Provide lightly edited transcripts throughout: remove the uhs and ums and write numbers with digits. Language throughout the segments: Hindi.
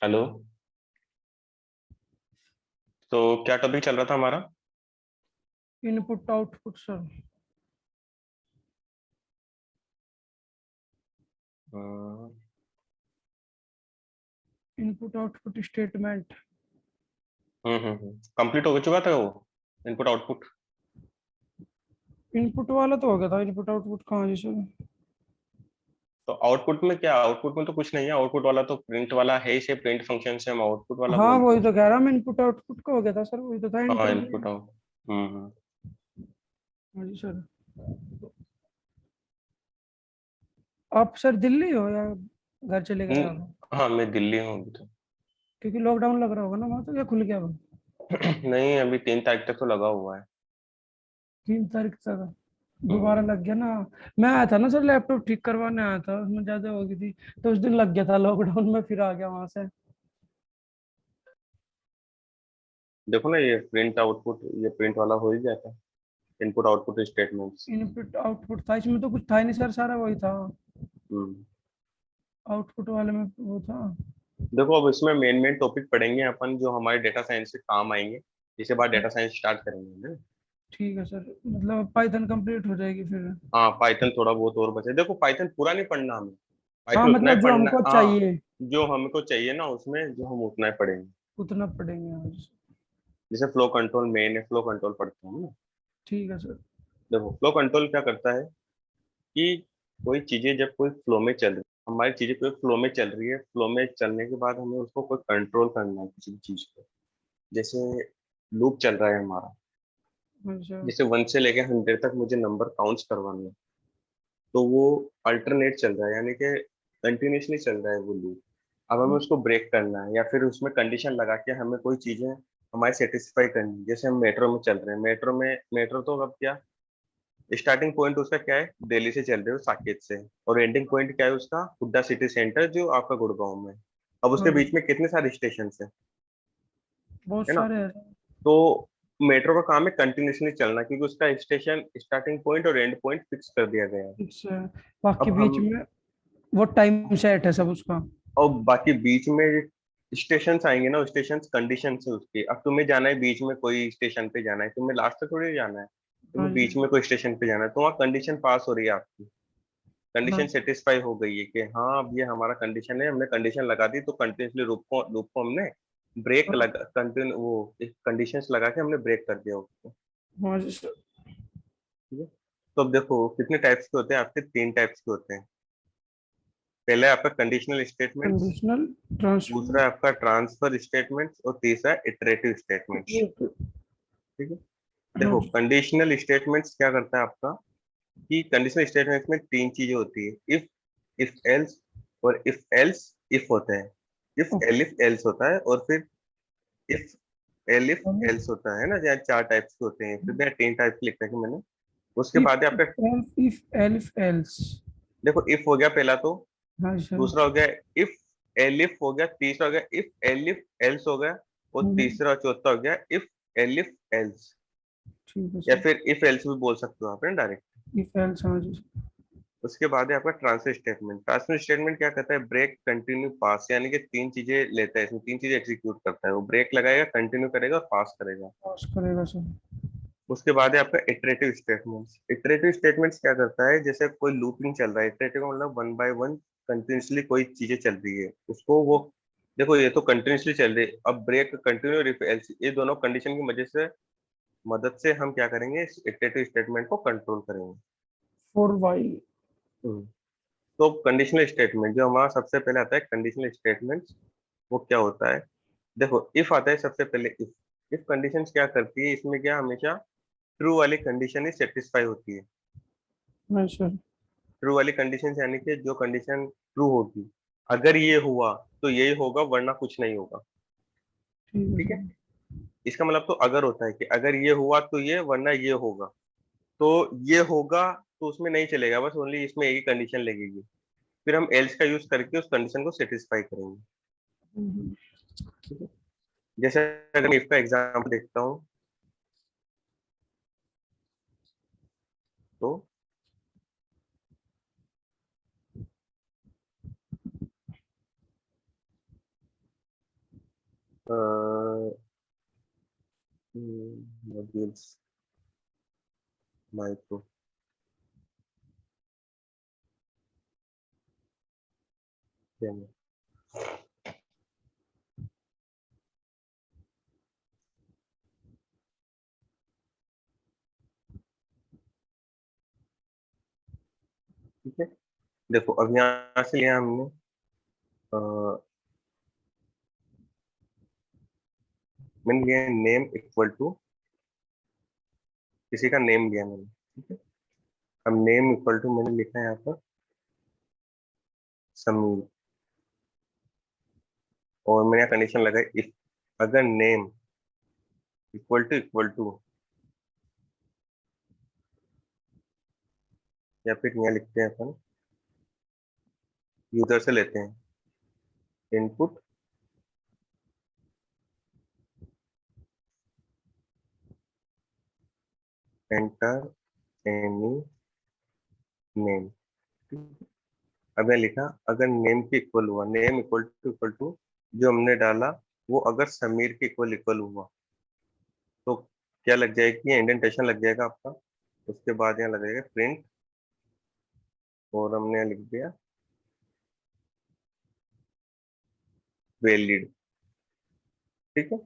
हेलो। तो क्या टॉपिक चल रहा था हमारा? Input output sir. Input output statement. Complete हो चुका था वो इनपुट आउटपुट। इनपुट वाला तो हो गया था, इनपुट आउटपुट कहाँ जी सर? तो आउटपुट में क्या, आउटपुट में तो कुछ नहीं है, आउटपुट वाला तो प्रिंट वाला है ही, से प्रिंट फंक्शन से हम आउटपुट वाला हाँ बोलते वही हैं तो उसको। कह रहा मैं, इनपुट आउटपुट का हो गया था सर, वही तो था हाँ, इंटर इनपुट में। आउट। हम्म। हाँ जी सर। आप सर दिल्ली हो या घर चले गए आप? हाँ, मैं दिल्ली हूँ अभी तो। क्योंकि लॉकडाउन लग रहा होगा ना वहाँ तो, या खुल गया वो? नहीं, अभी 3 तारीख तक तो लगा हुआ है। 3 तारीख तक दोबारा हम्म। लग गया ना। मैं आया था ना सर, लैपटॉप ठीक करवाने आया था, उसमें ज्यादा हो गई थी तो उस दिन लग गया था लॉकडाउन में, फिर आ गया वहां से। देखो ना, ये प्रिंट आउटपुट, ये प्रिंट वाला हो ही जाता है, input output statements. Input output था इसमें तो कुछ था ही नहीं सर, सारा वही था। हम्म। आउटपुट वाले में वो था। देखो, अब इसमें मेन मेन टॉपिक पढ़ेंगे अपन जो हमारे डेटा साइंस से काम आएंगे। इसके बाद डेटा साइंस स्टार्ट करेंगे ना। ठीक है सर, मतलब पाइथन कंप्लीट हो जाएगी फिर। हाँ, पाइथन थोड़ा बहुत और बचे। देखो, पाइथन पूरा नहीं पढ़ना हमें, हाँ पाइथन उतना ही मतलब जो पढ़ना। हमको हाँ, चाहिए जो हमको चाहिए ना उसमें, जो हम उतना ही पढ़ेंगे। उतना पढ़ेंगे आज। जैसे फ्लो कंट्रोल मेन है, फ्लो कंट्रोल पढ़ते हैं ना। ठीक है सर। देखो, फ्लो कंट्रोल क्या करता है कि कोई चीजें जब कोई फ्लो में चल रही है, हमारी चीजें कोई फ्लो में चल रही है, फ्लो में चलने के बाद हमें उसको कोई कंट्रोल करना है किसी भी चीज को। जैसे लूप चल रहा है हमारा, अच्छा। जैसे 1 से लेके 100 तक मुझे नंबर काउंट्स करवाने हैं। तो वो अल्टरनेट चल रहा है, यानी कि कंटिन्यूसली चल रहा है वो लूप। अब हमें उसको ब्रेक करना है, या फिर उसमें कंडीशन लगा के हमें कोई चीजें हमारी सेटिस्फाई करनी है। जैसे हम मेट्रो में चल रहे हैं, मेट्रो तो अब क्या, स्टार्टिंग पॉइंट उसका क्या है, दिल्ली से चल रहे हो साकेत से, और एंडिंग पॉइंट क्या है उसका, हुड्डा सिटी सेंटर जो आपका गुड़गांव में है। अब उसके हाँ बीच में कितने सारे स्टेशन है बहुत है ना। सारे हैं। तो मेट्रो का काम है कंटिन्यूसली चलना, क्योंकि उसका स्टेशन स्टार्टिंग पॉइंट और एंड पॉइंट फिक्स कर दिया गया है। इससे बाकी अब बीच हम, में वो टाइम सेट है सब उसका। और बाकी बीच में स्टेशन आएंगे ना, स्टेशन कंडीशन है उसकी। अब तुम्हें जाना है बीच में कोई स्टेशन पे जाना है, तुम्हें लास्ट तक थोड़ी जाना है, हाँ तुम्हें जी। बीच में कोई स्टेशन पे जाना है, तो वहाँ कंडीशन पास हो रही है आपकी। हाँ कंडीशन सेटिस्फाई हो गई है कि हाँ, अब ये हमारा कंडीशन है, हमने कंडीशन लगा दी, तो कंटिन्यूसली लूप को हमने ब्रेक हाँ। लगा, कंटिन्यू वो कंडीशंस लगा के हमने ब्रेक कर दिया उसको। हाँ जी सर। ठीक है। तो अब देखो कितने टाइप्स के होते हैं आपके, 3 टाइप्स के होते हैं। पहला है आपका कंडीशनल स्टेटमेंट्स, कंडीशनल ट्रांसफर। दूसरा है आपका ट्रांसफर स्टेटमेंट्स, और तीसरा है इटरेटिव स्टेटमेंट्स। ठीक है। हाँ देखो, जी। कंडीशनल स्टेटमेंट्स क्या करता है आपका, कि कंडीशनल स्टेटमेंट्स में 3 चीजें होती है। इफ एल्स और इफ एल्स इफ होता है। इफ एल इफ एल्स होता है, और फिर इफ एल इफ एल्स होता है ना। यहाँ 4 टाइप्स के होते हैं, फिर मैं 3 टाइप के लिख रखा मैंने। उसके इफ बाद है आपका, इफ एल्फ एल्स। देखो इफ हो गया पहला तो, हाँ जी सर। दूसरा हो गया इफ एलिफ हो गया, तीसरा हो गया इफ एलिफ एल्स हो गया, और हम्म, तीसरा चौथा हो गया इफ एलिफ एल्स। ठीक है या सर। फिर इफ एल्स भी बोल सकते हो आप ना डायरेक्ट। इफ एल्स, हाँ जी। उसके बाद है आपका ट्रांसफर स्टेटमेंट। ट्रांसफर स्टेटमेंट क्या करता है, ब्रेक कंटिन्यू पास, यानी कि 3 चीजें लेता है, इसमें 3 चीजें एग्जीक्यूट करता है। वो ब्रेक लगाएगा, कंटिन्यू करेगा और पास करेगा। पास करेगा सर। उसके बाद है आपका इटरेटिव स्टेटमेंट्स। इटरेटिव स्टेटमेंट्स क्या करता है, जैसे कोई लूपिंग चल रहा है, इटरेटिव का मतलब 1 बाय 1 कंटिन्यूसली कोई चीजें चल रही है उसको वो। देखो, ये तो कंटिन्यूसली चल रही है, अब ब्रेक कंटिन्यू और if else, ये दोनों कंडीशन की मदद से हम क्या करेंगे, इस इटरेटिव स्टेटमेंट को कंट्रोल करेंगे। 4 वाई। हम्म। तो कंडीशनल स्टेटमेंट जो हमारा सबसे पहले आता है, कंडीशनल स्टेटमेंट वो क्या होता है। देखो, इफ आता है सबसे पहले। इफ कंडीशन क्या करती है, इसमें क्या हमेशा ट्रू वाली कंडीशन ही सेटिस्फाई होती है। हाँ सर। ट्रू वाली कंडीशन यानी कि जो कंडीशन ट्रू होगी, अगर ये हुआ तो यही होगा, वरना कुछ नहीं होगा। ठीक है ठीक है। सर। इसका मतलब तो अगर होता है कि अगर ये हुआ तो ये, वरना ये होगा। तो ये होगा तो उसमें नहीं चलेगा, बस ओनली इसमें एक ही कंडीशन लगेगी। फिर हम एल्स का यूज करके उस कंडीशन को सेटिस्फाई करेंगे। हम्म, ठीक है। जैसे अगर मैं इसका एग्जाम्पल देखता हूँ, तो मॉड्यूल्स माइक्रो ठीक है। देखो अब यहाँ से लिया हमने मैंने लिया नेम इक्वल टू किसी का नेम लिया मैंने, ठीक है। अब नेम इक्वल टू मैंने लिखा है यहाँ पर समीर, और मैंने यहाँ कंडीशन लगाई इफ अगर नेम इक्वल टू या फिर यहाँ लिखते हैं अपन यूजर से लेते हैं इनपुट एंटर एनी नेम। अब मैं लिखा अगर नेम के इक्वल हुआ, नेम इक्वल टू जो हमने डाला वो अगर समीर के इक्वल इक्वल हुआ तो क्या लग जाएगी, इंडेंटेशन लग जाएगा आपका। उसके बाद यहाँ लगेगा प्रिंट, और हमने यहाँ लिख दिया वैलिड, ठीक है।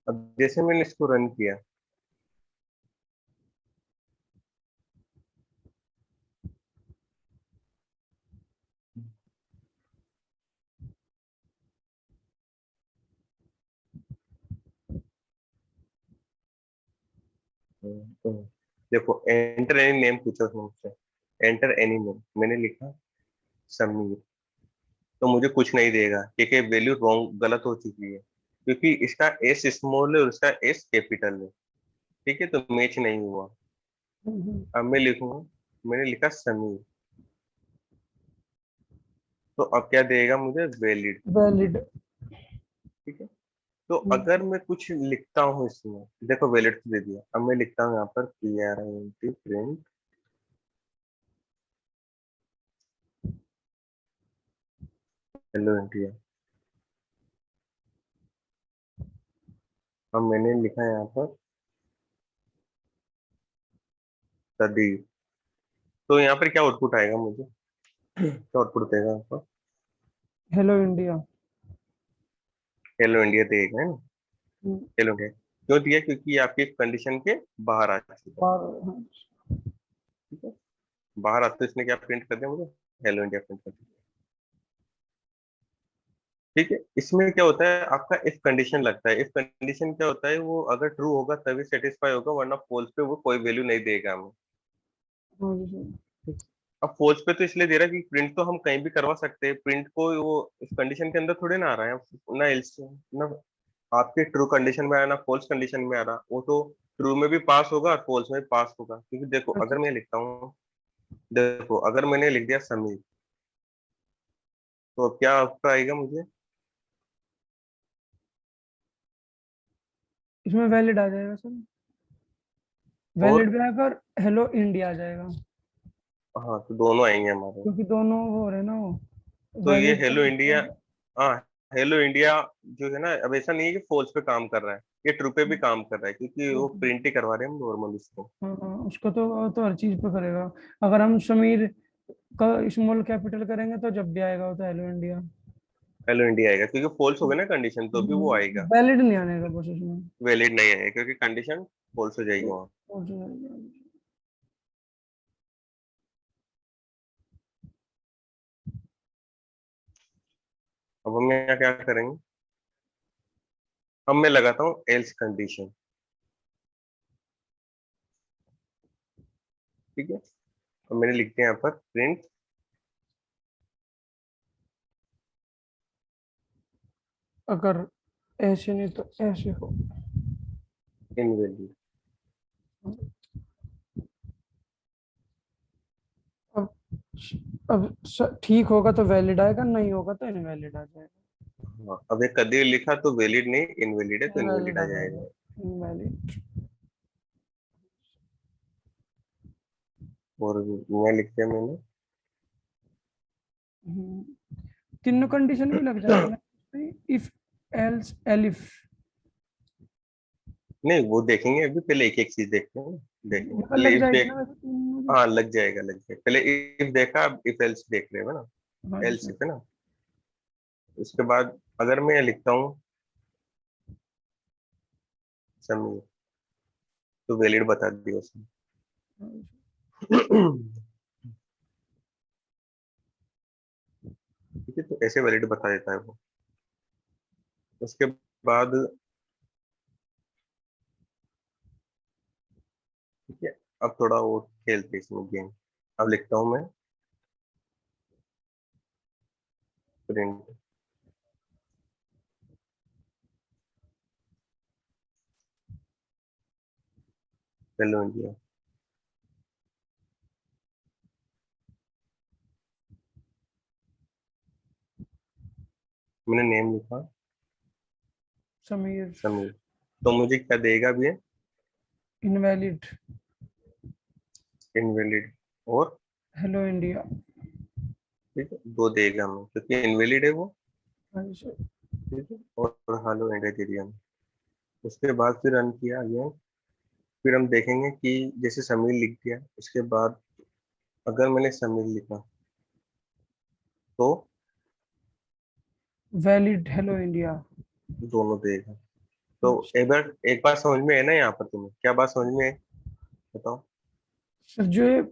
अब जैसे मैंने इसको रन किया तो देखो एंटर एनी नेम पूछा उसने मुझसे, एंटर एनी नेम मैंने लिखा समीर, तो मुझे कुछ नहीं देगा क्योंकि वैल्यू रॉन्ग गलत हो चुकी है, क्योंकि इसका एस स्मॉल है और इसका एस कैपिटल है, ठीक है, तो मैच नहीं हुआ। अब मैं लिखूंगा मैंने लिखा समीर, तो अब क्या देगा मुझे वैलिड, वैलिड। ठीक है। तो अगर मैं कुछ लिखता हूँ इसमें, देखो वैलिड तो दे दिया, अब मैं लिखता हूँ यहाँ पर प्रिंट हेलो इंडिया। अब मैंने लिखा है यहाँ पर सदीप, तो यहाँ पर क्या आउटपुट आएगा मुझे, क्या आउटपुट देगा यहाँ पर, हेलो इंडिया। हेलो इंडिया देगा, है ना। हेलो इंडिया क्यों दिया, क्योंकि ये आपकी कंडीशन के बाहर आ चुका है, और ठीक है। बाहर आते इसने क्या प्रिंट कर दिया मुझे, हेलो इंडिया प्रिंट कर दिया, ठीक है। इसमें क्या होता है आपका इफ कंडीशन लगता है, इफ कंडीशन क्या होता है वो अगर ट्रू होगा तभी सेटिस्फाई होगा, वरना फॉल्स पे वो कोई वैल्यू नहीं देगा हमें। अब फॉल्स पे तो इसलिए दे रहा है कि प्रिंट तो हम कहीं भी करवा सकते हैं, प्रिंट को वो इस कंडीशन के अंदर थोड़े ना आ रहा है ना, एल्स ना आपके ट्रू कंडीशन में आ रहा ना फॉल्स कंडीशन में आ रहा, वो तो ट्रू में भी पास होगा और फॉल्स में भी पास होगा, क्योंकि देखो अगर मैं लिखता हूँ, देखो अगर मैंने लिख दिया समीर, तो अब क्या आपका आएगा मुझे, इसमें वैलिड आ जाएगा सर, और वैलिड भी आएगा और हेलो इंडिया आ जाएगा, हाँ तो दोनों आएंगे हमारे, क्योंकि दोनों वो हो रहे हैं ना वो तो ये वैलिड हेलो इंडिया, तो। हाँ हेलो इंडिया जो है ना, अब ऐसा नहीं है कि फॉल्स पे काम कर रहा है, ये ट्रू पे भी काम कर रहा है, क्योंकि वो प्रिंट ही करवा रहे हैं हम नॉर्मल उसको। हाँ हाँ, उसको तो हर चीज पे करेगा। अगर हम समीर का स्मॉल कैपिटल करेंगे तो जब भी आएगा वो तो हेलो इंडिया। हेलो इंडिया आएगा क्योंकि फॉल्स हो गया ना कंडीशन, तो भी वो आएगा, वैलिड नहीं आने का बस उसमें। वैलिड नहीं आएगा क्योंकि कंडीशन फॉल्स हो जाएगी वहाँ। और जो है, अब हम यहाँ क्या करेंगे, अब मैं लगाता हूँ एल्स कंडीशन, ठीक है। अब मैंने लिख दिया यहाँ पर प्रिंट अगर ऐसे नहीं तो ऐसे हो। इनवैलिड, अब ठीक होगा तो वैलिड आएगा, नहीं होगा तो इनवैलिड आ जाएगा। हाँ अब एक कदीर लिखा तो वैलिड नहीं इनवैलिड है, तो इनवैलिड इनवैलिड आ आ जाएगा, जाएगा। इनवैलिड। और यहाँ लिख दिया मैंने तीनों कंडीशन भी लग जाएंगे ना। इफ एल्स एलिफ नहीं, वो देखेंगे अभी, पहले एक एक चीज देखते हैं। देखेंगे यहाँ पहले लग इफ जाएगी देख। ना वैसे तीन में हाँ लग जाएगा, लग जाएगा। पहले इफ देखा, अब इफ एल्स देख रहे हो ना। भी। हाँ जी एल्स सर। इफ है ना। उसके बाद अगर मैं लिखता हूँ समीर, तो वैलिड बता दिया उसने। हाँ जी ठीक है, तो ऐसे वैलिड बता देता है वो। उसके बाद ठीक है, अब थोड़ा और खेलते हैं इसमें गेम। अब लिखता हूँ मैं प्रिंट। Hello India. मैंने नेम लिखा समीर। समीर। तो मुझे क्या देगा भी? इनवैलिड। इनवैलिड और हेलो इंडिया। ठीक है, दो देगा मैं क्योंकि इनवैलिड है वो। हाँ जी सर। ठीक है, और हेलो इंडिया दे दिया मैंने। उसके बाद फिर रन किया गया। फिर हम देखेंगे कि जैसे समीर लिख दिया, उसके बाद अगर मैंने समीर लिखा तो वैलिड हेलो इंडिया। दोनों देगा। तो एक बार समझ में है ना, यहाँ पर तुम्हें क्या बात समझ में है? बताओ। सर जो ये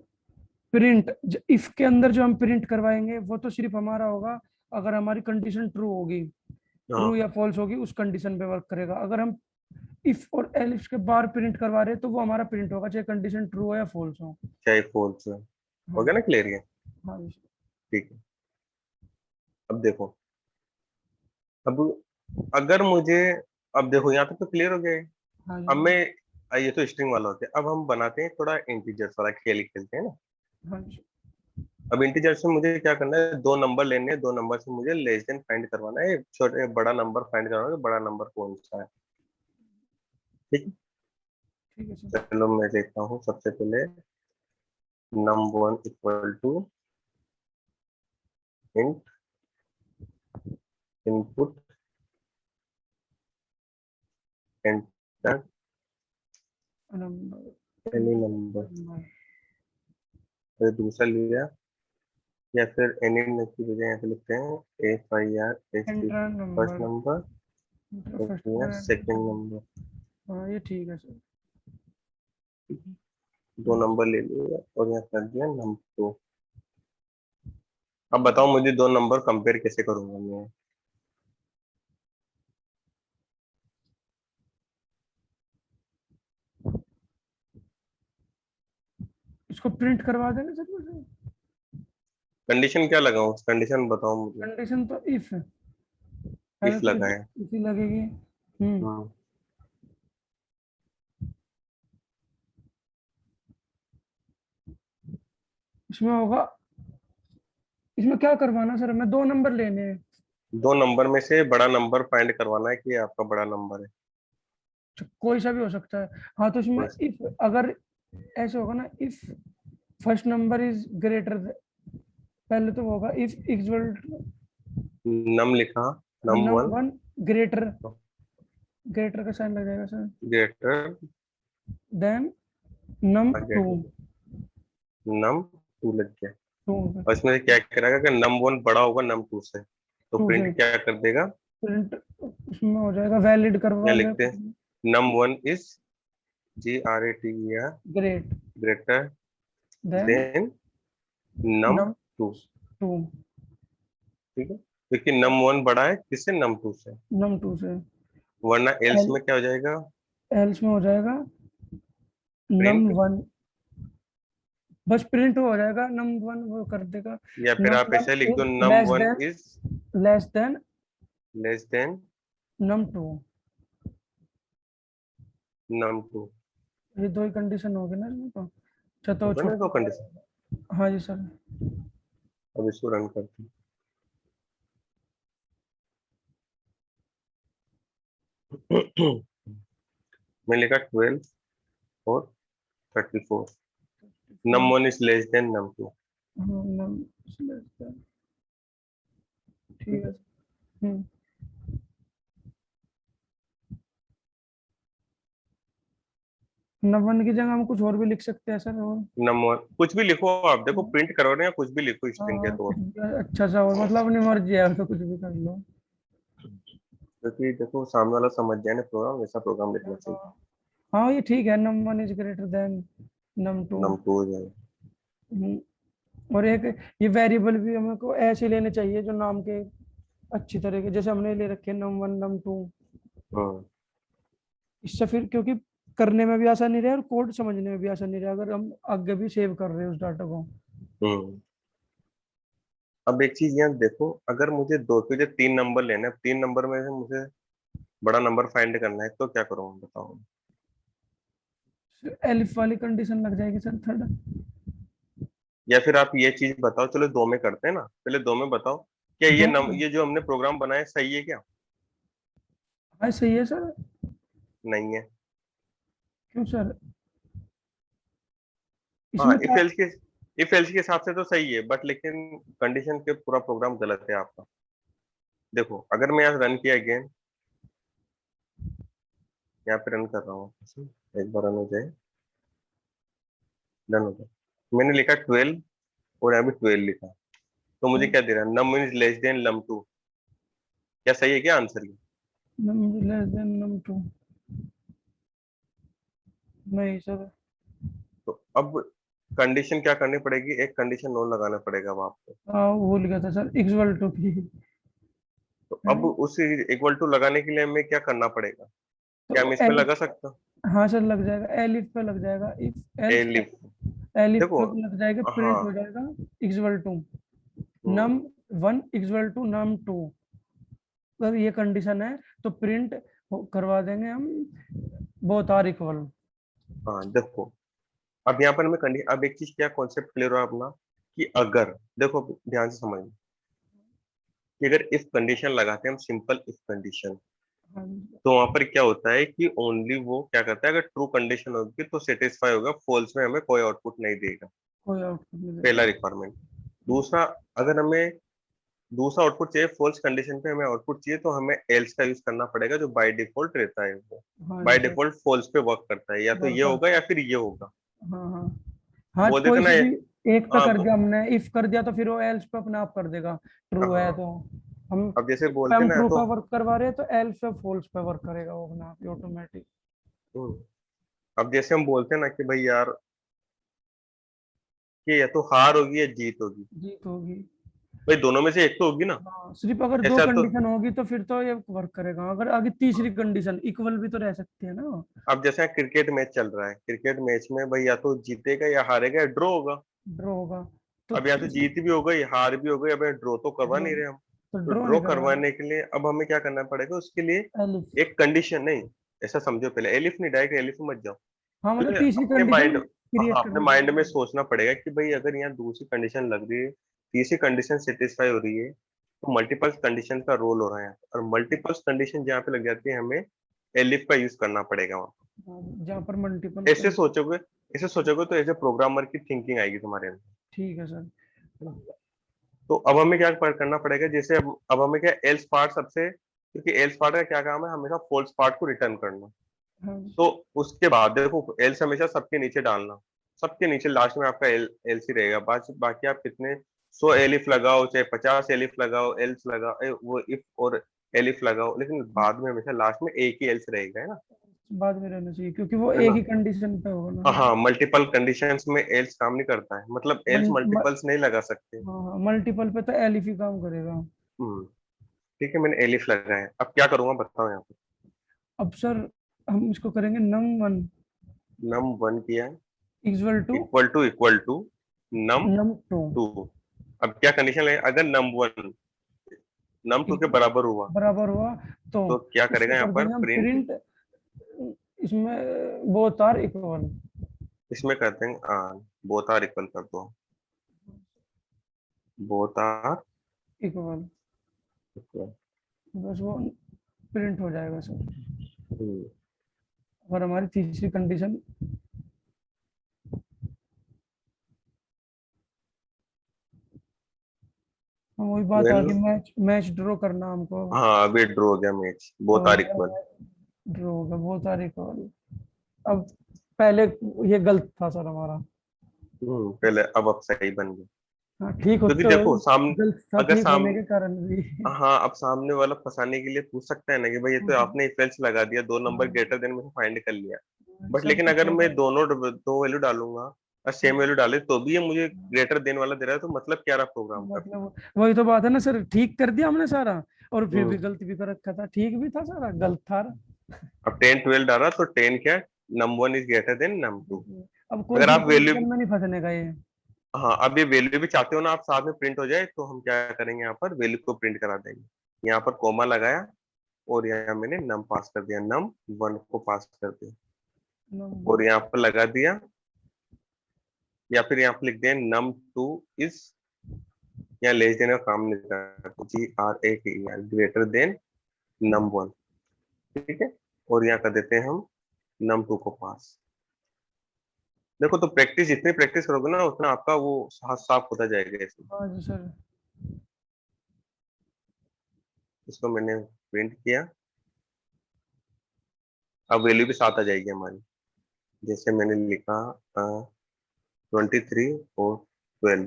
प्रिंट इफ के अंदर जो हम प्रिंट करवाएंगे वो तो सिर्फ हमारा होगा अगर हमारी कंडीशन ट्रू होगी, ट्रू हाँ, या फॉल्स होगी उस कंडीशन पे वर्क करेगा। अगर हम इफ और एल्स के बाहर प्रिंट करवा रहे हैं तो वो हमारा प्रिंट होगा चाहे कंडीशन ट्रू हो या फॉल्स हो। चाहे फॉल्स हाँ हो गया जी। ना, क्लियर है? हाँ जी। ठीक है। अब देखो, अब अगर मुझे, अब देखो यहाँ तक तो क्लियर हो गया है। हाँ अब जी। मैं, ये तो स्ट्रिंग वाला होता है, अब हम बनाते हैं थोड़ा इंटीजर्स वाला खेल खेलते हैं ना। हाँ जी। अब इंटीजर्स में मुझे क्या करना है, दो नंबर लेने हैं, दो नंबर से मुझे लेस देन फाइंड करवाना है, छोटे बड़ा नंबर फाइंड करवाना है, बड़ा नंबर कौन सा है। ठीक है। ठीक है सर। चलो मैं देखता हूँ सबसे पहले num1 equal to int input enter number. Any number. Number. फिर दूसरा लिया, या फिर एनी की बजाय यहाँ पे लिखते हैं F I R S T, enter first number. Number first और सेकेंड में। नंबर। हाँ ये ठीक है सर। दो नंबर ले लिया और यहाँ कर दिया नंबर टू। अब बताओ मुझे दो नंबर कंपेयर कैसे करूंगा मैं? इसको प्रिंट करवा देंगे सर मुझे। कंडीशन क्या लगाऊं, कंडीशन बताओ मुझे। कंडीशन तो इफ है। पहले इफ तो लगाया। इसी लगेगी। हम्म। हाँ। इसमें होगा, इसमें क्या करवाना सर, हमें दो नंबर लेने हैं। दो नंबर में से बड़ा नंबर फाइंड करवाना है कि ये आपका बड़ा नंबर है। तो कोई सा भी हो सकता है। हाँ तो इसमें बस। इफ अगर ऐसे होगा ना, if first number is greater, पहले तो वो होगा इफ इक्वल नम लिखा, num num one one greater, greater का साइन लग जाएगा sir, greater, than num two. Num two लग गया। टू और इसमें क्या करेगा कि नम वन बड़ा होगा नम टू से, तो टू से प्रिंट क्या कर देगा? प्रिंट उसमें हो जाएगा, वैलिड या करवा ले। लिखते हैं num one is GRATER great greater than than num num two. Two. ठीक है, क्योंकि नम वन बड़ा है किससे, नम टू से। नम टू से। वरना एल्स एल में क्या हो जाएगा? एल्स में हो जाएगा नम प्रिंट, वन, बस प्रिंट हो जाएगा नम वन वो कर देगा। या फिर नम आप वन ऐसे लिख दो is num one is less than less than num two. Num two. ये दो ही कंडीशन होगी ना इसमें तो। अच्छा तो होगा ना दो छोटा। कंडीशन। हाँ जी सर। अब इसको रन करते हैं। मैं लिखा 12 और 34। Num one is less than num two. हाँ नम लेस देन। ठीक ठीक है। है। हम्म। नंबर की जगह हम कुछ और भी लिख सकते हैं सर, और नंबर कुछ भी लिखो आप, देखो प्रिंट करो ना, या कुछ भी लिखो स्ट्रिंग के हाँ तौर कुछ भी अच्छा सा हो, मतलब अपनी मर्जी है, तो कुछ भी कर लो। पे, क्योंकि देखो सामने वाला समझ जाए ना प्रोग्राम, वैसा प्रोग्राम लिखना चाहिए। हाँ हाँ, ये ठीक है, num1 is greater than num2। Num two हो जाए। और एक ये वेरिएबल भी हमको ऐसे लेने चाहिए जो नाम के अच्छी तरह के, जैसे हमने ले रखे num1 num2। हम्म इससे फिर क्योंकि करने में भी आसानी रहे और कोड समझने में भी आसानी रहे, अगर हम आगे भी सेव कर रहे हैं उस डाटा को। हम्म अब एक चीज यहाँ देखो, अगर मुझे दो तुझे तीन नंबर लेना है, तीन नंबर में से मुझे बड़ा नंबर फाइंड करना है, तो क्या करूँ बताओ। एलिफ वाली कंडीशन लग जाएगी सर थर्ड। या फिर आप ये चीज बताओ, चलो दो में करते हैं ना, पहले दो में बताओ, क्या दो, ये जो हमने प्रोग्राम बनाया सही है क्या? हाँ सही है सर। नहीं है। क्यों सर? हाँ, इसमें क्या? इफ एल्स के हिसाब से तो सही है, बट लेकिन कंडीशन के पूरा प्रोग्राम गलत है आपका। देखो अगर मैं यहाँ रन किया अगेन, यहाँ पे रन कर रहा हूँ, एक बार रन हो जाए, डन हो जाए, मैंने लिखा 12 और यहाँ पे 12 लिखा, तो मुझे क्या दे रहा है, num is less than num two. क्या सही है क्या आंसर ये? num less than num2? नहीं सर। तो अब कंडीशन क्या करनी पड़ेगी, एक कंडीशन और लगाना पड़ेगा अब आपको। हाँ भूल गया था सर, इक्वल टू की तो है। अब उस इक्वल टू लगाने के लिए हमें क्या करना पड़ेगा, क्या तो मैं इसमें लगा सकता हूँ? हाँ सर लग जाएगा, एलिफ पे लग जाएगा, इफ एल्स पे। एलिफ। एलिफ देखो, पे लग जाएगा, प्रिंट हो हाँ, जाएगा equal to hmm, num1 equal to num2। अगर ये कंडीशन है तो प्रिंट करवा देंगे हम, बोथ आर इक्वल। हाँ देखो, अब यहाँ पर हमें अब एक चीज क्या कॉन्सेप्ट क्लियर हुआ अपना, कि अगर, देखो ध्यान से समझना, कि अगर इफ कंडीशन लगाते हैं हम, सिंपल इफ कंडीशन, तो वहां पर क्या होता है कि ओनली वो क्या करता है, अगर ट्रू कंडीशन होगी तो सेटिस्फाई होगा, फॉल्स में हमें कोई आउटपुट नहीं देगा। कोई आउटपुट नहीं पहला देगा। रिक्वायरमेंट। दूसरा, अगर हमें दूसरा आउटपुट चाहिए, फॉल्स कंडीशन पे हमें आउटपुट चाहिए, तो हमें एल्स का यूज करना पड़ेगा, जो बाय डिफॉल्ट रहता है, वो हाँ बाय जी सर। डिफॉल्ट फॉल्स पे वर्क करता है, या तो ये वर्कर। होगा या फिर ये होगा। हाँ हाँ हाँ, बोल देते कोई ना से भी एक पे हाँ कर दिया हमने, इफ कर दिया तो फिर वो एल्स पे अपने आप कर देगा, ट्रू है हाँ, तो हम, अब जैसे if पे बोलते हम ना ट्रू तो पे वर्क करवा रहे हैं तो एल्स पे फॉल्स पे वर्क करेगा वो अपने आप ऑटोमेटिक। हम्म, अब जैसे हम बोलते हैं ना कि भाई यार, कि या तो हार होगी या जीत होगी, जीत होगी। भाई दोनों में से एक तो होगी ना। हाँ सिर्फ अगर दो ऐसा तो, कंडीशन होगी तो फिर तो ये वर्क करेगा, अगर आगे तीसरी कंडीशन इक्वल भी तो रह सकती है ना। अब जैसे क्रिकेट मैच चल रहा है, क्रिकेट मैच में भाई या तो जीतेगा या हारेगा या ड्रॉ होगा। ड्रॉ होगा तो अब या तो जीत भी हो गई, हार भी हो गई, अब ड्रॉ तो करवा ड्रॉ, नहीं रहे हम। तो तो ड्रॉ ड्रॉ नहीं करवाना। करवाने के लिए अब हमें क्या करना पड़ेगा, उसके लिए एलिफ। एक कंडीशन नहीं, ऐसा समझो, पहले एलिफ नहीं, डायरेक्ट एलिफ में मत जाओ, हाँ मतलब पहले तीसरी अपने कंडीशन माइंड, क्रिएट हाँ अपने करनी माइंड में पड़ेगी। सोचना पड़ेगा कि भाई अगर यहाँ दूसरी कंडीशन लग रही है, तीसरी कंडीशन सेटिस्फाई हो रही है, तो मल्टीपल कंडीशन का रोल हो रहा है, और मल्टीपल कंडीशन जहाँ पे लग जाती है, हमें एलिफ का यूज करना पड़ेगा वहाँ। हाँ, जहाँ पर मल्टीपल ऐसे कंडीशन। सोचोगे, ऐसे सोचोगे तो ऐसे प्रोग्रामर की थिंकिंग आएगी तुम्हारे अंदर, ठीक है सर। है ना? तो अब हमें क्या करना पड़ेगा, जैसे अब हमें क्या एल्स पार्ट सबसे, क्योंकि एल्स पार्ट का क्या काम है, हमेशा फॉल्स पार्ट को रिटर्न करना। हाँ तो उसके बाद देखो, एल्स हमेशा सबके नीचे डालना, सबके नीचे लास्ट में आपका एल्स ही रहेगा, बाकी आप कितने 100 एलिफ लगाओ, चाहे 50 एलिफ लगाओ, एल्स लगाओ, वो इफ और एलिफ लगाओ, लेकिन बाद में हमेशा लास्ट में एक ही एल्स रहेगा, है ना? बाद में रहना चाहिए क्योंकि वो है एक ना? ही कंडीशन पे होगा ना। हाँ, मल्टीपल कंडीशंस में एल्स काम नहीं करता है, मतलब एल्स मल, म, मल्टीपल्स नहीं लगा सकते। हाँ हाँ, मल्टीपल पे तो एलिफ ही काम करेगा। हम्म ठीक है, मैंने एलिफ लगाया, अब क्या करूंगा बताओ यहाँ पे। अब सर हम इसको करेंगे num1 नम वन किया है, equal equal to num two two. अब क्या कंडीशन है, अगर नम वन नम टू के बराबर हुआ, बराबर हुआ तो तो क्या इसको करेगा यहाँ कर पर देंगे हम प्रिंट, प्रिंट, इसमें बोथ आर इक्वल। इसमें करते हैं बोथ आर इक्वल कर दो, बोथ आर इक्वल, इक्वल। बस वो प्रिंट हो जाएगा सर। और हमारी तीसरी कंडीशन, वही बात आ वेल, गई, मैच मैच ड्रॉ करना हमको। हाँ अभी ड्रॉ हो गया मैच, तो बोथ आर इक्वल। ड्रॉ होगा, बहुत सारे कॉल। अब पहले ये गलत था सर हमारा। पहले, अब सही बन गया। हाँ ठीक क्योंकि होता है, देखो सामने, गलत था अगर ठीक होने के कारण भी। हाँ, अब सामने वाला फंसाने के लिए पूछ सकता है ना कि भाई ये तो आपने इफ एल्स लगा दिया, दो नंबर हाँ, ग्रेटर देन में फाइंड कर लिया। बट सर लेकिन कुछ अगर होगा। मैं दोनों दो वैल्यू डालूंगा और सेम वैल्यू डाले तो भी ये मुझे ग्रेटर देन वाला दे रहा है, तो मतलब क्या रहा प्रोग्राम का फिर? मतलब वही तो बात है ना सर, ठीक कर दिया हमने सारा और फिर भी हम्म गलत भी कर रखा था, ठीक भी था सारा, गलत था। अब 10 12 डाला तो 10 क्या, num1 is greater than num2। अब कोई अगर फिर आप वैल्यू, कंफ्यूजन में नहीं फंसने का ये। हाँ, अब ये वैल्यू भी चाहते हो ना आप साथ में प्रिंट हो जाए, तो हम क्या करेंगे, यहाँ पर वैल्यू को प्रिंट करा देंगे। यहाँ पर कोमा लगाया और यहाँ मैंने नम पास कर दिया, num1 को पास कर दिया और यहाँ पर लगा दिया, या फिर यहाँ पर लिख दिया num2 इज, या लेस देन का काम नहीं करता, GRATER ग्रेटर देन num1। ठीक है, और यहाँ कर देते हैं हम num2 को पास। देखो, तो प्रैक्टिस, जितनी प्रैक्टिस करोगे ना उतना आपका वो हाथ साफ होता जाएगा इसमें। हाँ जी सर। इसको मैंने प्रिंट किया, अब वैल्यू भी साथ आ जाएगी हमारी। जैसे मैंने लिखा 23 और 12,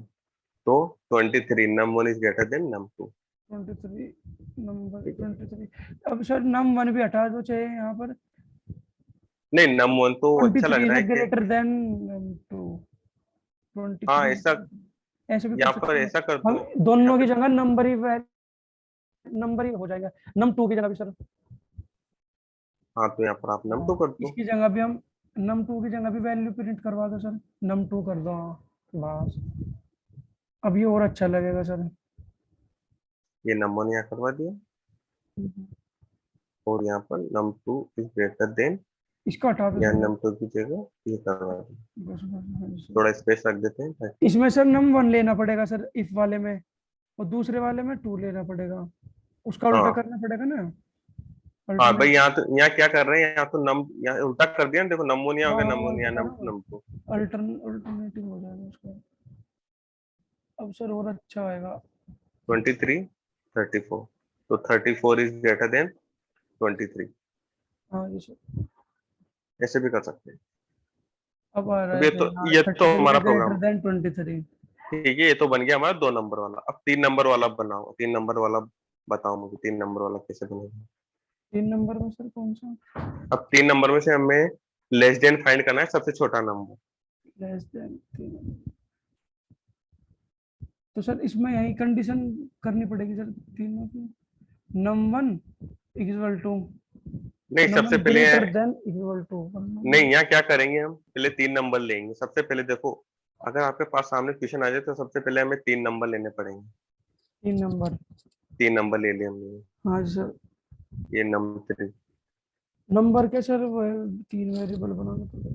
तो 23 num1 is greater than num2। 23 number ठीक है, 23। अब सर नम वन भी हटा दो चाहे यहाँ पर। नहीं num1 तो अच्छा लग 23 रहा इज है कि, ग्रेटर देन नम टू। हाँ 23 ऐसा, ऐसे भी कर यहाँ पर सकते हैं। ऐसा कर हम दो, यहाँ दोनों की पे, जगह नंबर ही हो जाएगा, नम टू की जगह भी सर। हाँ तो यहाँ पर आप num2 हाँ, कर दो। इसकी जगह भी हम नम टू की जगह भी वैल्यू प्रिंट करवा दो सर, नम टू कर दो। हाँ बस, अब ये और अच्छा लगेगा सर। ये num1 यहाँ करवा दिया और यहाँ पर num2 इज ग्रेटर देन, इसको हटा दो या सर। num2 की जगह ये करवा दिया। बस बस, हाँ जी सर। थोड़ा स्पेस रख देते हैं ताकि, इसमें सर नम वन लेना पड़ेगा सर इफ वाले में, और दूसरे वाले में टू लेना पड़ेगा, उसका उल्टा हाँ करना पड़ेगा ना, हाँ भाई, अल्टरनेट। यहाँ तो, यहाँ क्या कर रहे हैं, यहाँ तो नम, यहाँ उल्टा कर दिया ना, देखो नमोनिया हो हाँ गया, हाँ वही तो नमोनिया कह रहा नम हूँ, नम2। अल्टरनेटिव हो जाएगा उसका। अब सर और अच्छा आएगा। 23 34, तो 34 इज ग्रेटर देन 23। हाँ जी सर। ऐसे भी कर सकते हैं। अब आ रहा अब है सर, हाँ ये तो 34 हमारा इज ग्रेटर प्रोग्राम, देन 23। ठीक है, ये तो बन गया हमारा 2 नंबर वाला। अब 3 नंबर वाला बनाओ, 3 नंबर वाला बताओ मुझे, 3 नंबर वाला कैसे बनेगा। 3 नंबर में सर कौन सा? अब 3 नंबर में से हमें लेस देन फाइंड करना है, सबसे छोटा नंबर। Less than 3। तो सर इसमें यही कंडीशन करनी पड़ेगी सर तीनों की, नम वन इक्वल टू नहीं, नम सबसे वन पहले, ग्रेटर देन इक्वल टू नहीं, यहाँ क्या करेंगे, हम पहले 3 नंबर लेंगे सबसे पहले। देखो, अगर आपके पास सामने क्वेश्चन आ जाए तो सबसे पहले हमें 3 नंबर लेने पड़ेंगे। 3 नंबर। 3 नंबर ले लिए हमने, हाँ जी सर। ये num3, नंबर के सर वो 3 वेरिएबल बनाना पड़ेगा।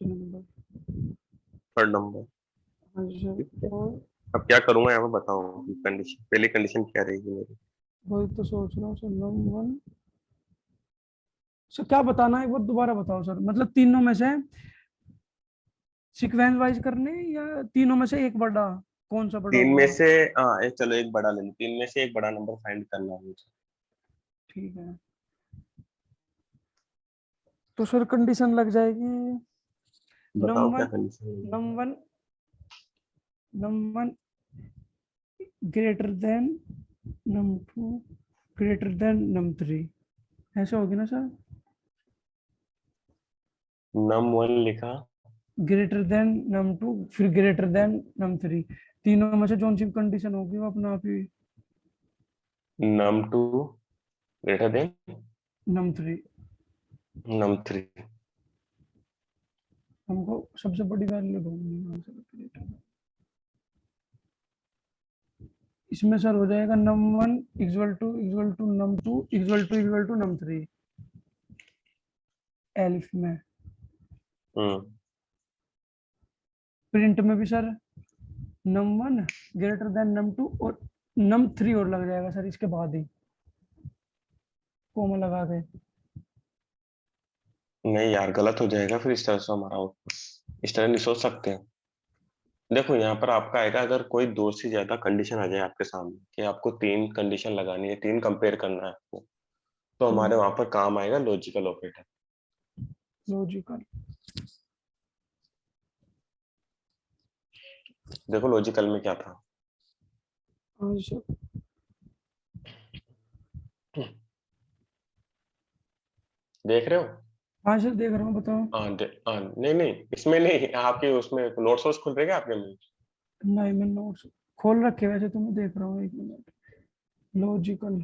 नंबर। 3rd number. हाँ जी ठीक है, सर। और अब क्या करूंगा यहाँ पे बताओ, कंडीशन, पहली कंडीशन क्या रहेगी मेरी। वही तो सोच रहा हूँ सर, नम वन। सर क्या बताना है वो दोबारा बताओ सर, मतलब तीनों में से सीक्वेंस वाइज करने या तीनों में से एक बड़ा, कौन सा बड़ा तीन में होगा? से, हाँ चलो एक बड़ा ले लो, 3 में से एक बड़ा नंबर फाइंड करना है मुझे। ठीक है, तो सर कंडीशन लग जाएगी, नम बताओ क्या वन कंडीशन है। Num one num one greater than num two greater than num three, ऐसा होगी ना सर? num1 लिखा, ग्रेटर देन नम टू फिर ग्रेटर देन नम थ्री, तीनों में से जो सी कंडीशन होगी वो अपना आप ही num2 greater than num three. num3। हमको सबसे बड़ी वैल्यू ढूंढनी है सर। इसमें सर हो जाएगा num one equal to num two equal to num three, elif में। हम्म प्रिंट में भी sir num one greater than num two और नम थ्री और लग जाएगा सर इसके बाद ही, कोमा लगा के। नहीं यार, गलत हो जाएगा फिर इस तरह से हमारा आउटपुट, इस तरह नहीं सोच सकते हैं। देखो, यहाँ पर आपका आएगा, अगर कोई 2 से ज्यादा कंडीशन आ जाए आपके सामने कि आपको 3 कंडीशन लगानी है, 3 कंपेयर करना है आपको, तो हमारे वहां पर काम आएगा लॉजिकल ऑपरेटर। लॉजिकल। देखो लॉजिकल में क्या था। हाँ सर। देख रहे हो? हाँ सर देख रहा हूँ, बताओ। हाँ, नहीं नहीं, इसमें नहीं, आपके उसमें नोट्स वोट्स खुल रहे क्या आपके में? नहीं मैं नोट्स खोल रखे वैसे तो, मैं देख रहा हूँ, एक मिनट। लॉजिकल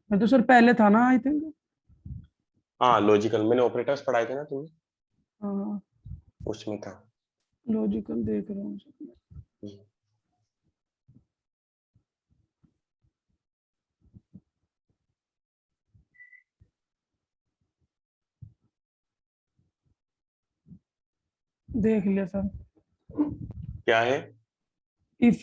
मैं तो सर पहले था ना, आई थिंक। हाँ लॉजिकल मैंने ऑपरेटर्स पढ़ाए थे ना तुम्हें, हाँ उसमें था। लॉजिकल देख रहा हूँ सर। हम्म। देख लिया सर। क्या है? If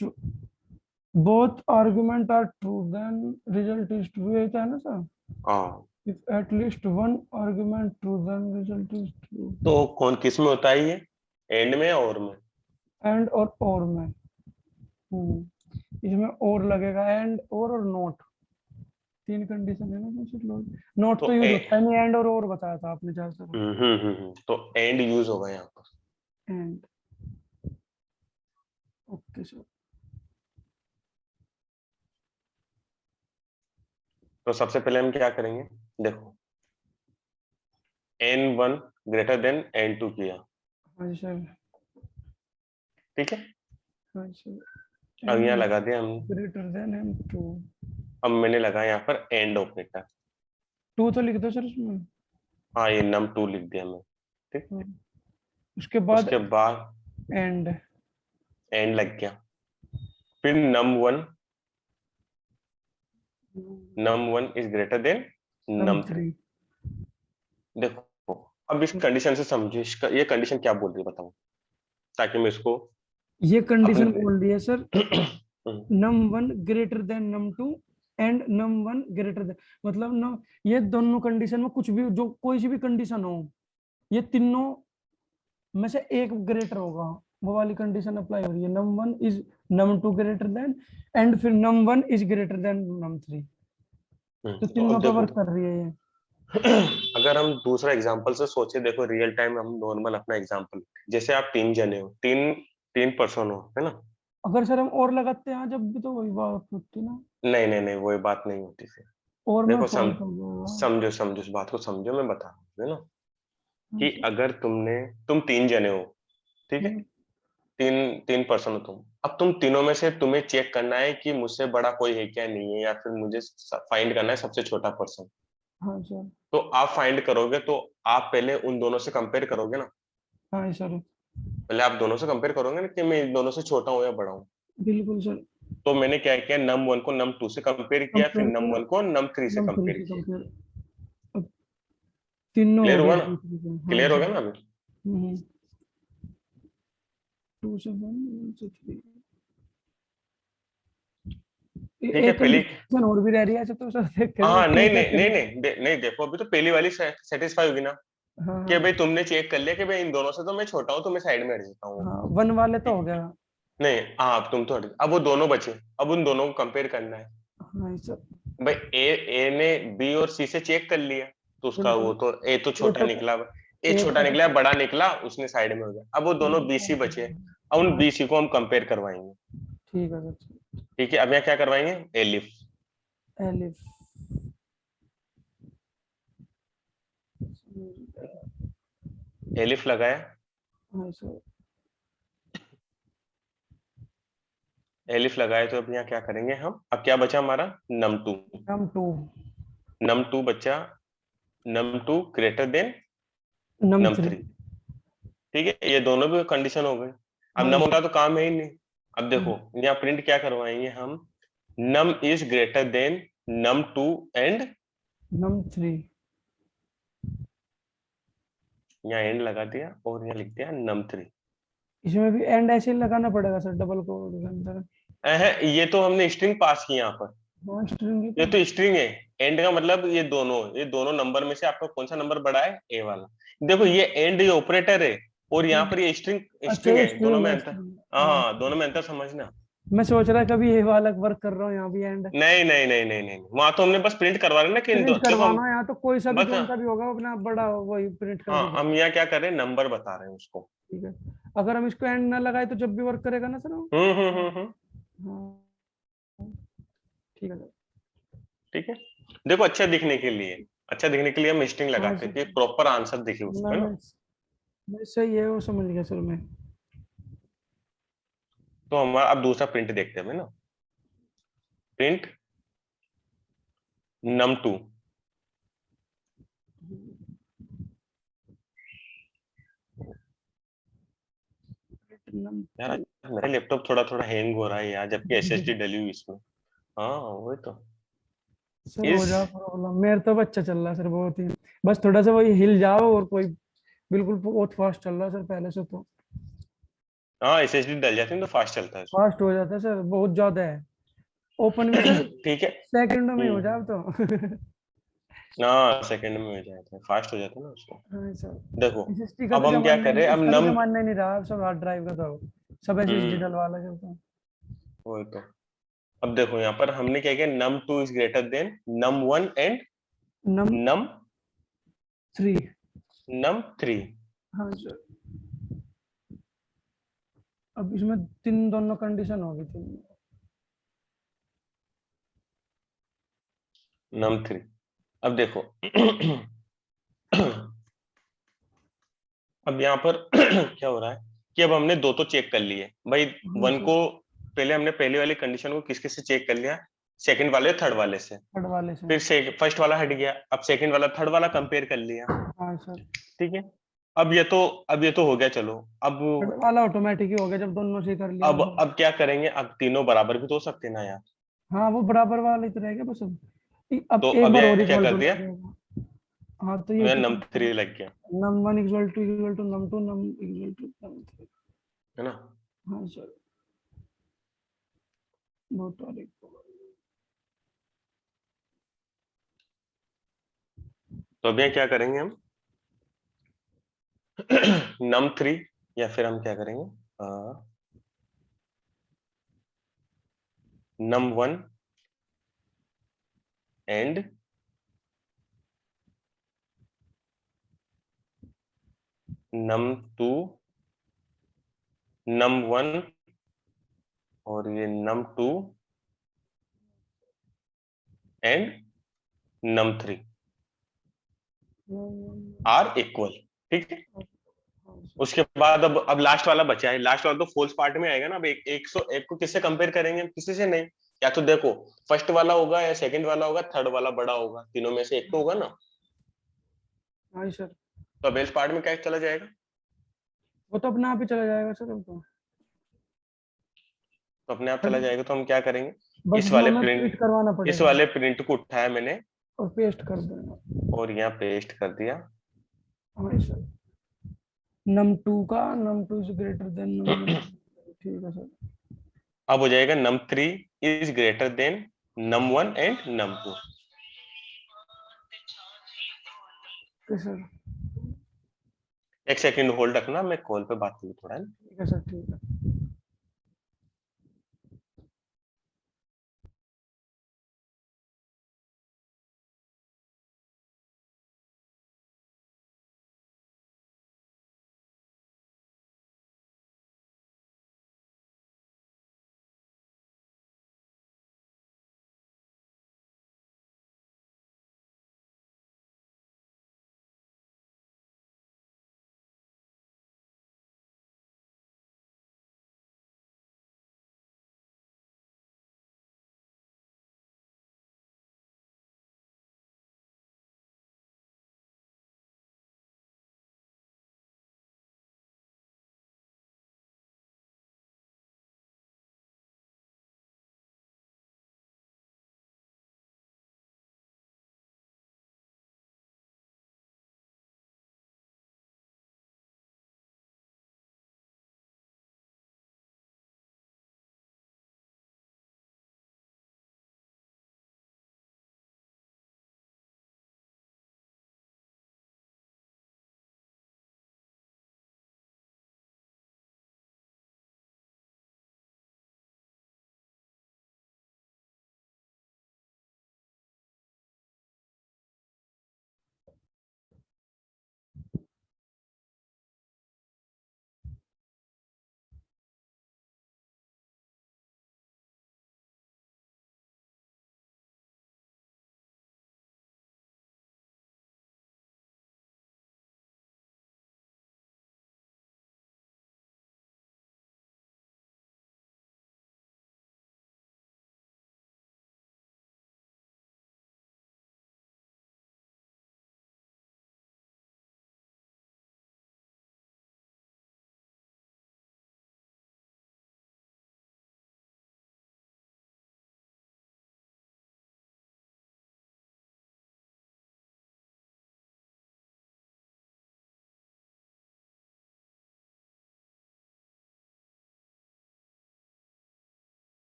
both argument are true then result is true, ये था ना सर। हाँ, if at least one argument true then result is true। तो कौन किस में होता है ये, एंड में या और में? एंड और में। इसमें और लगेगा, एंड और नोट, तीन कंडीशन है ना सर। नोट तो तो यूज होता है नहीं, एंड और बताया था आपने जहाँ सर। तो एंड यूज होगा यहाँ पर। And okay sir. तो सबसे पहले हम क्या करेंगे, देखो n1 ग्रेटर देन n2 किया, हाँ जी सर। ठीक है। हाँ जी सर। अब यहाँ एन लगा दिया हमने, ग्रेटर देन एम टू। अब मैंने लगाया यहाँ पर एंड ऑपरेटर। टू तो लिख दो सर उसमें। हाँ ये num2 लिख दिया मैं, ठीक। हाँ। उसके बाद उसके बाद एंड। एंड लग गया, फिर num1 is greater than M num3। Three. देखो अब इस कंडीशन से समझो, ये कंडीशन क्या बोल रही है बताओ, ताकि मैं इसको ये कंडीशन अपने बोल रही है sir, hmm, num one greater than num two and num one greater than, मतलब न, ये दोनों कंडीशन में कुछ भी, जो कोई सी भी कंडीशन हो, ये तीनों में से एक ग्रेटर होगा, वो वाली कंडीशन अप्लाई हो रही है। Num one is num two greater than, and फिर num one is greater than num three, तो तो तीनों अब पे देखो वर्क कर रही है ये। अगर हम दूसरा एग्जांपल से सोचे, देखो रियल टाइम हम नॉर्मल अपना एग्जांपल, जैसे आप तीन जने हो, तीन तीन पर्सन हो, है ना? अगर सर हम और लगाते हैं जब भी, तो वही बात होती ना। नहीं नहीं नहीं, वो बात नहीं होती फिर। और में देखो फॉल्ट हो गया। समझो समझो इस बात को, समझो मैं बता रहा हूँ, है ना, हाँ कि सर। अगर तुम तीन जने हो, ठीक है, हम्म, तीन तीन पर्सन हो तुम, अब तुम तीनों में से तुम्हें चेक करना है कि मुझसे बड़ा कोई है क्या, नहीं है, या फिर मुझे फाइंड करना है सबसे छोटा पर्सन। हाँ सर। तो आप फाइंड करोगे तो आप पहले उन दोनों से कंपेयर करोगे ना, हाँ सर। पहले आप दोनों से कंपेयर करोगे ना कि मैं इन दोनों से छोटा हूँ या बड़ा हूँ। बिल्कुल सर। तो मैंने क्या किया, num1 को num2 से कंपेयर किया, फिर कंपेयर किया, num1 को num3 से नम थ्री कंपेयर से किया। कंपेयर। अब तीनों हो क्लियर गए हुआ एक ना? दूसरे से। हाँ क्लियर हो सर। गया ना अभी? टू से वन, वन से थ्री। ठीक है एक पहले। कंडीशन और भी रह रही है ऐसे तो सर, देख के हाँ उसको नहीं क्या नहीं नहीं करें। नहीं नहीं, देखो अभी तो पहली वाली सेटिस्फाई होगी ना, हाँ कि हाँ। भाई तुमने चेक कर लिया कि भाई इन दोनों से तो मैं छोटा हूँ, तो मैं साइड में हट जाता हूँ। हाँ वन वाले तो हो ठीक गया। है, नहीं हाँ अब तुम तो अब वो दोनों बचे, अब उन दोनों को कंपेयर करना है। हाँ सर। भाई ए ने बी और सी से चेक कर लिया, तो उसका वो बिल्कुल। तो ए तो ये छोटा तो निकला, ए ये छोटा तो निकला, बड़ा निकला, उसने साइड में हो गया। अब वो दोनों बी सी बचे, अब उन हाँ बी सी को हम कंपेयर करवाएंगे। ठीक है सर। ठीक है, अब यहाँ क्या करवाएंगे, एलिफ। एलिफ। एलिफ लगाया, हाँ सर। एलिफ लगाए, तो अब यहाँ क्या करेंगे हम, अब क्या बचा हमारा, num2। Num to. num2 बचा, num2 greater than num three. num3। ठीक है, ये दोनों भी कंडीशन हो गई। अब हाँ नम सर। होगा तो काम है ही नहीं। अब हाँ, देखो यहाँ प्रिंट क्या करवाएंगे हम, num is greater than num2 and, num three. यहाँ एंड लगा दिया और यहाँ लिख दिया num3। इसमें भी एंड ऐसे ही लगाना पड़ेगा सर, डबल कोड के अंदर। ये तो हमने स्ट्रिंग पास की यहाँ पर, हाँ स्ट्रिंग ही ये तो। तो स्ट्रिंग है। एंड का मतलब ये दोनों नंबर में से आपका कौन सा नंबर बड़ा है, ए वाला। देखो ये एंड ये ऑपरेटर है, और यहाँ पर ये स्ट्रिंग अच्छा स्ट्रिंग ये है, दोनों स्ट्रिंग में है, अंतर। स्ट्रिंग। हाँ हाँ दोनों में अंतर समझना। मैं सोच रहा कभी ये वाला वर्क कर रहा हूँ यहाँ भी एंड नहीं नहीं नहीं नहीं नहीं, वहां तो हमने बस प्रिंट करवा रहे हैं ना कि प्रिंट देखो हम करवाना है, यहाँ तो कोई सा भी बस। जोन सा भी होगा अपना बड़ा वही प्रिंट हाँ, करके हम देगा। यहाँ क्या कर रहे हैं, नंबर बता रहे हैं उसको। ठीक है, अगर हम इसको एंड ना लगाए तो जब भी वर्क करेगा ना सर वो? हम्म। हाँ ठीक है सर। ठीक है, देखो अच्छा दिखने के लिए, अच्छा दिखने के लिए हम स्ट्रिंग हाँ लगाते सर, हैं कि प्रॉपर आंसर दिखे उसको, मैं है ना। मैं मैं सही है वो समझ गया सर मैं। तो हमारा अब दूसरा प्रिंट देखते हैं, है ना। Print num2। यार आज मेरा लैपटॉप थोड़ा थोड़ा हैंग हो रहा है यार, जबकि एसएसडी डली हुई इसमें। हाँ वही तो। सर हो इस जा प्रॉब्लम, मेरे तो अच्छा चल रहा है सर बहुत ही, बस थोड़ा सा वही हिल जाओ और कोई, बिल्कुल बहुत फास्ट चल रहा है सर पहले से तो। हाँ, एसएसडी डल जाती है तो फास्ट चलता है उसमें। फास्ट हो जाता है सर, बहुत ज्यादा है। ओपन भी सर ठीक है। सेकंडों में हो जाए तो। हाँ, सेकंड में हो जाता है, फास्ट हो जाता है ना उसको। हाँ सर, देखो एसएसडी का अब तो हम क्या जमाना कर रहे ही, हैं, अब उसका तो नम जमाना ही नहीं रहा, अब सब हार्ड ड्राइव का तो सब एसएसडी हम्म डलवा लगे तो। वही तो। अब देखो यहाँ पर हमने क्या किया, num2 is greater than num1 and num num 3। num3। हाँ सर, अब इसमें तीन दोनों कंडीशन होगी तीन। num3। अब देखो अब यहाँ पर क्या हो रहा है कि अब हमने दो तो चेक कर लिए भाई। हाँ वन सर, को पहले हमने पहले वाली कंडीशन को किस किस से चेक कर लिया, सेकंड वाले थर्ड वाले से। थर्ड वाले से। फिर फर्स्ट वाला हट गया, अब सेकंड वाला थर्ड वाला कंपेयर कर लिया। हाँ सर, ठीक है। अब ये तो अब ये तो हो गया, चलो अब थर्ड वाला ऑटोमेटिक ही हो गया जब दोनों से कर लिया तो। अब क्या करेंगे, अब तीनों बराबर भी तो हो सकते हैं ना यार। हाँ वो बराबर वाला ही तो रह गया बस अब। अब तो एक अब बार ये और क्या इक्वल कर टू दिया, लग जाएगा। हाँ तो अब ये यहाँ तो num3 लग गया, num one equal to num two num equal to num three. है ना। हाँ सर, बहुत और एक। तो अब यहाँ क्या करेंगे हम, num3, या फिर हम क्या करेंगे, num1 एंड num2, num1 और ये num2 and num3 are equal. ठीक है। उसके बाद अब लास्ट वाला बचा है, लास्ट वाला तो फॉल्स पार्ट में आएगा ना। अब एक सौ एक को किससे कंपेयर करेंगे हम, किसी से नहीं। या तो देखो फर्स्ट वाला होगा या सेकंड वाला होगा, थर्ड वाला बड़ा होगा, तीनों में से एक तो होगा ना। हाँ सर, तो बेस्ट पार्ट में क्या चला जाएगा, वो तो अपने आप ही चला जाएगा सर अब तो। तो अपने आप चला जाएगा। तो हम क्या करेंगे, बस इस इसमें वाले हमें प्रिंट फिट करवाना इस पड़ेगा वाले प्रिंट को उठाया मैंने और पेस्ट कर देना। और यहाँ पेस्ट कर दिया। हाँ सर, नम टू का num two is greater than num one. ठीक है सर। अब हो जाएगा num3 is greater than num1 and num2। Okay sir. एक सेकंड होल्ड रखना, मैं कॉल पे बात करूँ थोड़ा, है ना। ठीक है सर, ठीक है।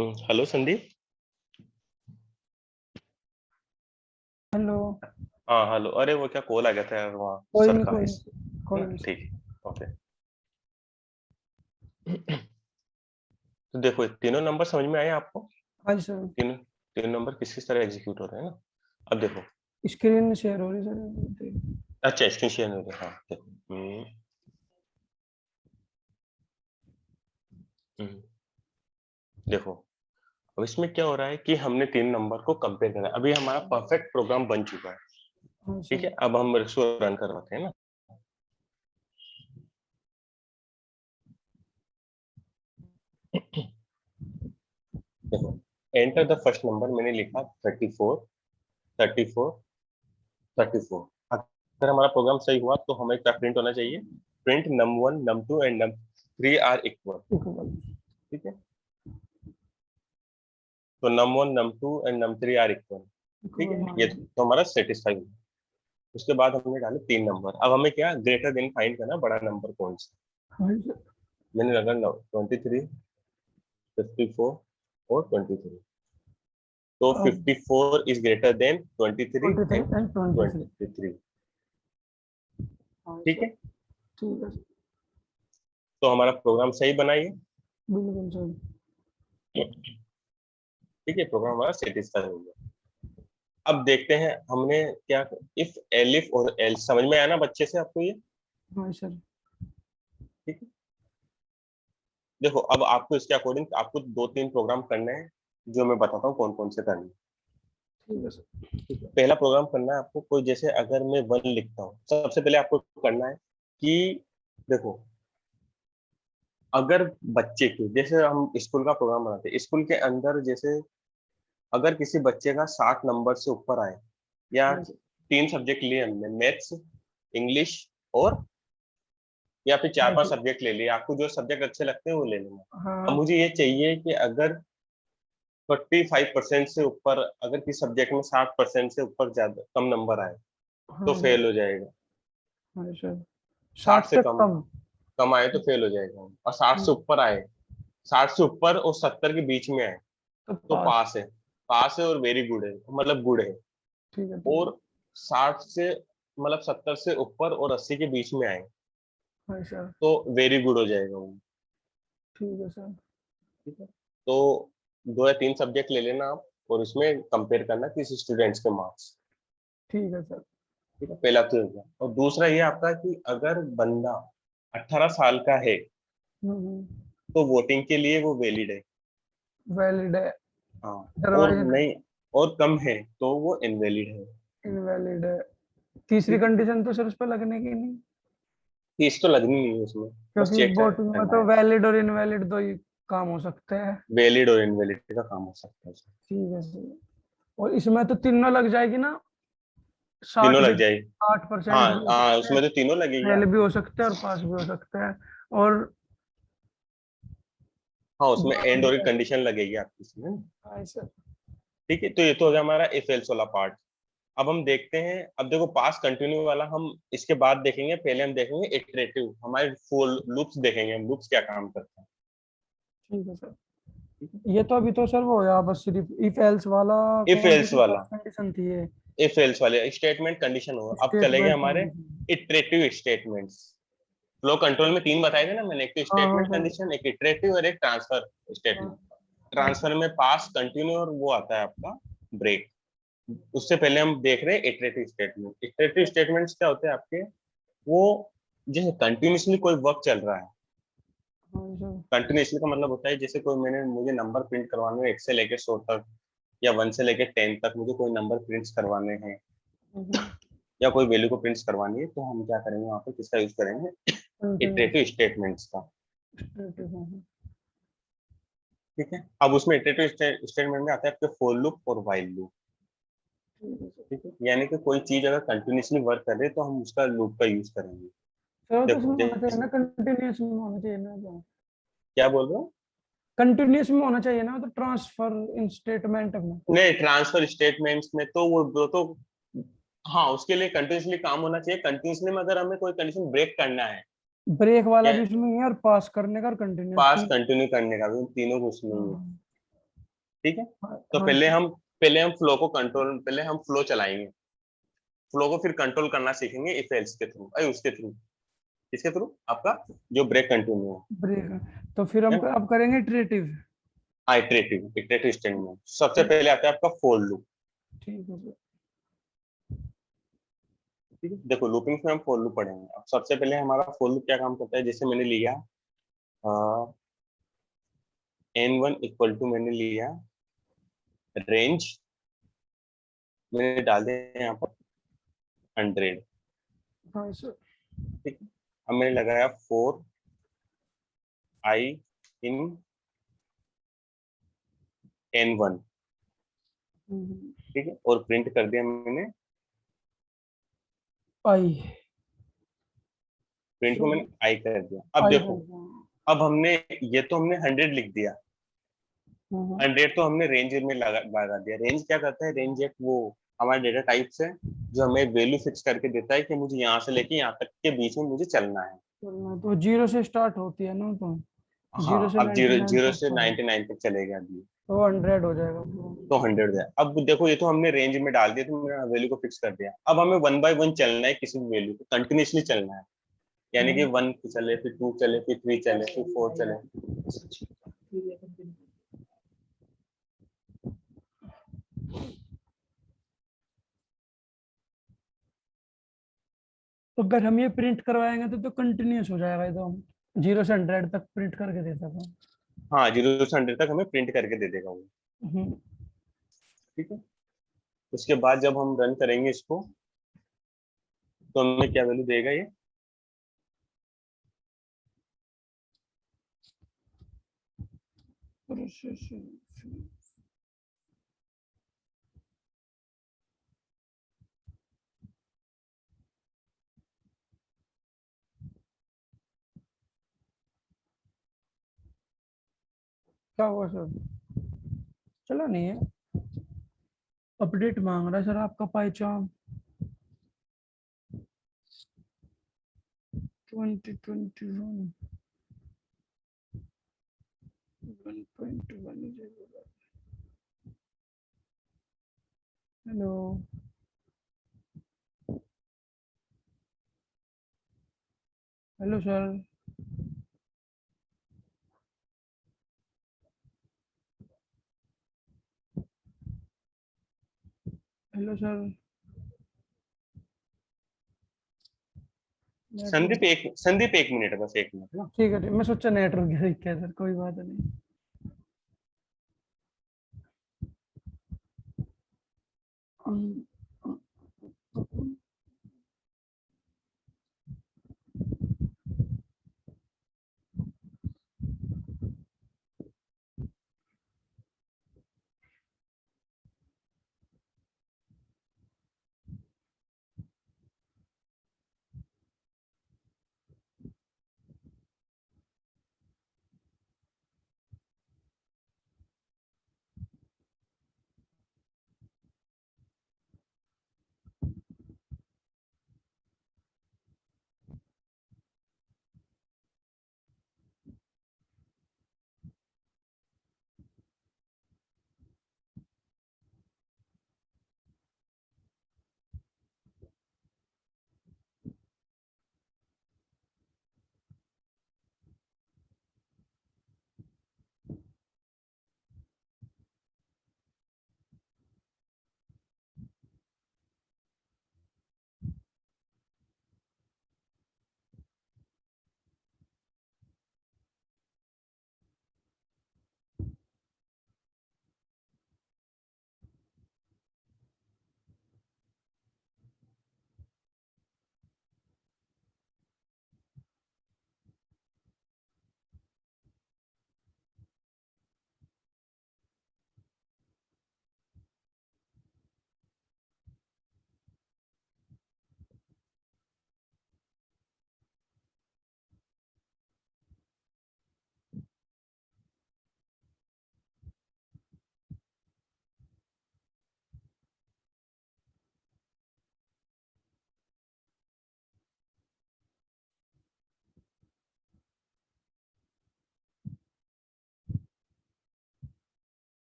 हेलो संदीप। हेलो। हाँ हेलो, अरे वो क्या कॉल आ गया था यार वहाँ कोई सर नहीं, का। कोई नहीं, कोई ना नहीं। ठीक, ओके। तो देखो, तीनों नंबर समझ में आए आपको? हाँ जी सर। तीनों तीनों नंबर किस किस तरह एग्जीक्यूट हो रहे हैं ना। अब देखो, स्क्रीन शेयर हो रही सर। अच्छा स्क्रीन शेयर हो रहा है, हाँ देखो। हम्म, देखो, अब इसमें क्या हो रहा है कि हमने तीन नंबर को कंपेयर करा, अभी हमारा परफेक्ट प्रोग्राम बन चुका है। हाँ ठीक सर। है, अब हम इसको रन करवाते हैं ना। देखो, एंटर द फर्स्ट नंबर मैंने लिखा 34, 34, 34। अगर हमारा प्रोग्राम सही हुआ तो हमें क्या प्रिंट होना चाहिए? Print num1 num2 and num3 are equal. Equal. ठीक है, तो num1 num2 and num3 are equal. ठीक इक्वल, है, हाँ ये जी। तो हमारा सेटिस्फाई हुआ। उसके बाद हमने डाले तीन नंबर, अब हमें क्या ग्रेटर देन फाइंड करना, बड़ा नंबर कौन सा। हाँ जी सर। मैंने लगा 23, 54 और 23। तो अब 54 is greater then 23 23 and and 23। 23। हाँ ठीक सर। है, ठीक है सर। तो हमारा प्रोग्राम सही बनाइए। बिल्कुल सर। ठीक है, प्रोग्राम हमारा सेटिस्फाई हो गया। अब देखते हैं हमने क्या, इफ एलिफ और एल समझ में आया ना बच्चे से आपको ये? हाँ सर। ठीक है, देखो अब आपको इसके अकॉर्डिंग आपको दो तीन प्रोग्राम करने हैं, जो मैं बताता हूँ कौन कौन से करने हैं। ठीक है सर। ठीक है, पहला प्रोग्राम करना है आपको, कोई जैसे अगर मैं वन लिखता हूँ, सबसे पहले आपको करना है कि देखो, अगर बच्चे की जैसे हम स्कूल का प्रोग्राम बनाते हैं, स्कूल के अंदर जैसे अगर किसी बच्चे का 60 नंबर से ऊपर आए, या हाँ तीन सब्जेक्ट लिए हमने, मैथ्स, इंग्लिश और, या फिर चार हाँ पांच सर। सब्जेक्ट ले लिए, आपको जो सब्जेक्ट अच्छे लगते हैं वो ले लेना। अब हाँ मुझे ये चाहिए कि अगर 45% से ऊपर, अगर किसी सब्जेक्ट में 60% से ऊपर ज्यादा कम नंबर आए तो हाँ सर। फेल हो जाएगा। हाँ सर। 60 60 से से कम, कम। कम आए तो फेल हो जाएगा, और 60 से ऊपर आए, 60 से ऊपर और 70 के बीच में आए तो तो पास। पास है। पास है और वेरी गुड है, मतलब गुड है। ठीक है, ठीक है। और 60 से मतलब 70 से ऊपर और 80 के बीच में आए हाँ सर। तो वेरी गुड हो जाएगा वो। ठीक है सर। ठीक है, तो दो या तीन सब्जेक्ट ले लेना आप, और इसमें कंपेयर करना किसी स्टूडेंट्स के मार्क्स। ठीक है सर। ठीक है, पहला तो हो गया। और दूसरा ये आपका कि अगर बंदा 18 साल का है तो वोटिंग के लिए वो वैलिड है। वैलिड है। हाँ, और अदरवाइज नहीं, और कम है तो वो इनवैलिड है। इनवैलिड है। तीसरी ठीक है, कंडीशन तो सर उस पर लगने की नहीं, फीस तो लगनी नहीं है उसमें, बस क्योंकि चेक वोटिंग में करना तो है। वैलिड और इनवैलिड दो ही काम हो सकते हैं। वैलिड और इनवैलिड का काम हो सकता है उसमें। ठीक है सर। और इसमें तो तीनों लग जाएगी ना। तीनों 60 से लग जाएगी। 60% हाँ भी हो हाँ, सकते हैं, उसमें तो तीनों लगेगी फेल भी आपकी। हो सकते हैं और पास भी हो सकते हैं। और हाँ, उसमें दोनों एंड लग और जाएगी। कंडीशन लगेगी आपकी इसमें। हाँ सर। ठीक है, तो ये तो हो गया हमारा इफ एल्स वाला पार्ट। अब हम देखते हैं, अब देखो पास कंटिन्यू वाला हम इसके बाद देखेंगे, पहले हम देखेंगे इटरेटिव, हमारे फुल लूप्स देखेंगे, हम लूप्स क्या काम करते हैं। ठीक है सर। ठीक है, ये तो अभी तो सर वो हो गया, बस सिर्फ इफ एल्स वाला। इफ कौन सी एल्स थी वाला, कंडीशन थी ये? इफ एल्स वाले स्टेटमेंट कंडीशन हो, अब चलेंगे स्टेटमेंट हमारे condition. Iterative statements. Flow control में तीन बताए थे ना मैंने, एक तो हाँ हाँ स्टेटमेंट सर। कंडीशन, एक इटरेटिव और एक ट्रांसफर हाँ स्टेटमेंट। हाँ ट्रांसफर सर। में पास, कंटिन्यू और वो आता है आपका ब्रेक। उससे पहले हम देख रहे हैं इटरेटिव स्टेटमेंट। इटरेटिव स्टेटमेंट्स क्या होते हैं आपके, वो जैसे कंटिन्यूसली कोई वर्क चल रहा है। हाँ सर। कंटिन्यूसली का मतलब होता है जैसे कोई मैंने, मुझे नंबर प्रिंट करवाने हैं 1 से लेके 100 तक, या 1 से लेके 10 तक मुझे कोई नंबर प्रिंट करवाने हैं, या कोई वैल्यू को प्रिंट करवानी है, तो हम क्या करेंगे वहाँ पे, किसका यूज करेंगे? कंटिन्यूस इटरेटिव स्टेटमेंट्स का। स्टेटस। ठीक है, अब उसमें इटरेटिव स्टेटमेंट में आता है आपके फॉर लूप और व्हाइल लूप। ठीक है सर। ठीक है, यानी कि कोई चीज अगर कंटिन्यूसली वर्क कर रही है तो हम उसका लूप का यूज करेंगे। सर तो देखो इसमें होना चाहिए जैसे, ना, कंटिन्यूस में होना चाहिए ना तो। क्या बोल रहे हो? कंटिन्यूस में होना चाहिए ना तो, ट्रांसफर इन स्टेटमेंट में। नहीं, ट्रांसफर स्टेटमेंट्स में तो वो तो, हाँ उसके लिए कंटिन्यूसली काम होना चाहिए। कंटिन्यूसली में अगर हमें कोई कंडीशन ब्रेक करना है, ब्रेक वाला या भी उसमें है और पास करने का, और कंटिन्यूस पास तीन। कंटिन्यू करने का भी, तीनों को उसमें ही है। हाँ। ठीक है। हाँ तो हाँ जी। पहले हम फ्लो को कंट्रोल, पहले हम फ्लो चलाएंगे, फ्लो को फिर कंट्रोल करना सीखेंगे इफ एल्स के थ्रू, उसके थ्रू, इसके थ्रू आपका जो ब्रेक कंटिन्यू ब्रेक, तो फिर हम है ना। अब करेंगे इटरेटिव। हाँ, इटरेटिव, इटरेटिव स्टेटमेंट में सबसे पहले आता है आपका फोर लूप। ठीक है सर। ठीक है, देखो लूपिंग में हम फोर लूप पढ़ेंगे। अब सबसे पहले हमारा फोर लूप क्या काम करता है, जैसे मैंने लिया n1 इक्वल टू, मैंने लिया रेंज, मैंने डाल दिया यहाँ पर 100। हाँ सर। ठीक है, अब मैंने लगाया फोर आई इन n1। ठीक है, और प्रिंट कर दिया मैंने, आई। प्रिंट को मैंने सॉरी। आई कर दिया। अब आई देखो, कर दो। अब हमने, ये तो हमने 100 लिख दिया, 100 तो हमने रेंज में लगा दिया। रेंज क्या करता है, रेंज एक वो हमारे डेटा टाइप से जो हमें वैल्यू फिक्स करके देता है कि मुझे यहाँ से लेके यहाँ तक के बीच में मुझे चलना है। चलना तो जीरो से स्टार्ट होती है ना, तो हाँ, जीरो से अब 99 जीरो तक से का है, 99 तक चलेगा अभी, तो 100 हो जाएगा पूरा। तो 100 है। अब देखो ये तो हमने रेंज में डाल दिया, तो मैंने वैल्यू को फिक्स कर दिया। अब हमें वन बाय वन चलना है, किसी भी वैल्यू को कंटिन्यूसली चलना है, यानी कि 1 चले, फिर 2 चले, फिर 3 चले, फिर 4 चले। तो अगर हम ये प्रिंट करवाएंगे तो कंटिन्यूस हो जाएगा एकदम, 0 से 100 तक प्रिंट करके देता था। हाँ, 0 से 100 तक हमें प्रिंट करके दे देगा वो। हम्म। ठीक है, उसके बाद जब हम रन करेंगे इसको, तो हमें क्या वैल्यू देगा ये, क्या हुआ सर? चला नहीं है, अपडेट मांग रहा है सर आपका पहचान। 2021 1.1। Hello. Hello sir. Hello sir. Network. Sandeep एक मिनट, बस एक मिनट ना। ठीक है, ठीक, मैं सोचा नेटवर्क गिर गया सर, कोई बात नहीं।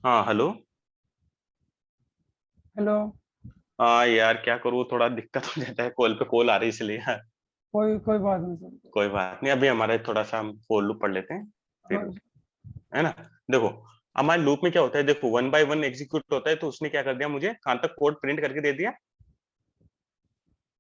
हाँ हेलो। हेलो। हाँ यार क्या करूँ, थोड़ा दिक्कत हो जाता है, कॉल पे कॉल आ रही है इसलिए यार। कोई कोई बात नहीं सर। कोई बात नहीं, अभी हमारे थोड़ा सा हम फॉर लूप पढ़ लेते हैं फिर, हाँ। है ना। देखो हमारे लूप में क्या होता है, देखो 1 by 1 एग्जीक्यूट होता है, तो उसने क्या कर दिया, मुझे कहां तक कोड प्रिंट करके दे दिया,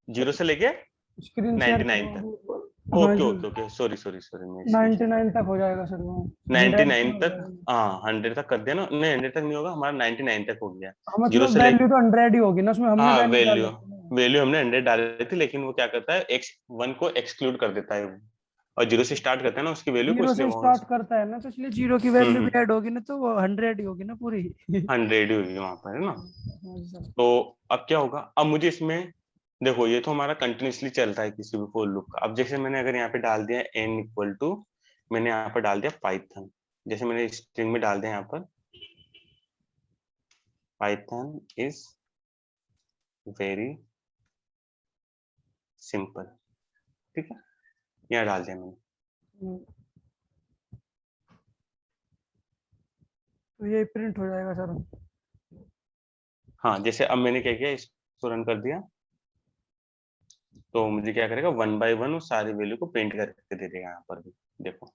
0 से लेके स्क्रीन शेयर 99 तक। करो। हाँ okay sir. Okay okay, sorry sorry sorry, मैं स्क्रीन शेयर 99 कर, तक हो जाएगा सर वो। 100 99 हो तक। जाएगा। हाँ 100 तक कर दिया ना, नहीं 100 तक नहीं होगा, हमारा 99 तक हो गया। हाँ, जीरो मतलब से लेके, वैल्यू तो 100 ही होगी ना, उसमें हमने हाँ वैल्यू डाल वैल्यू, रखी है ना। वैल्यू हमने 100 डाल दी थी, लेकिन वो क्या करता है एक्स 1 को एक्सक्लूड कर देता है वो, और 0 से स्टार्ट करता है ना उसकी वैल्यू को, जीरो इसलिए से वो स्टार्ट करता है ना, तो इसलिए जीरो की वैल्यू भी ऐड होगी ना, तो वो 100 ही होगी ना पूरी। 100 ही होगी वहां पर, है ना। हाँ जी सर। तो अब क्या होगा, अब मुझे इसमें, देखो ये तो हमारा कंटिन्यूसली चलता है किसी भी फॉर लूप का। अब जैसे मैंने अगर यहाँ पे डाल दिया n इक्वल टू, मैंने यहाँ पर डाल दिया पाइथन, जैसे मैंने स्ट्रिंग में डाल दिया यहाँ पर, पाइथन इज वेरी सिंपल, ठीक है, यहाँ डाल दिया मैंने। हम्म, तो ये प्रिंट हो जाएगा सर। हाँ जैसे अब मैंने क्या किया, इसको रन कर दिया, तो मुझे क्या करेगा, 1 by 1 वो सारी वैल्यू को प्रिंट करके दे देगा। यहाँ पर भी देखो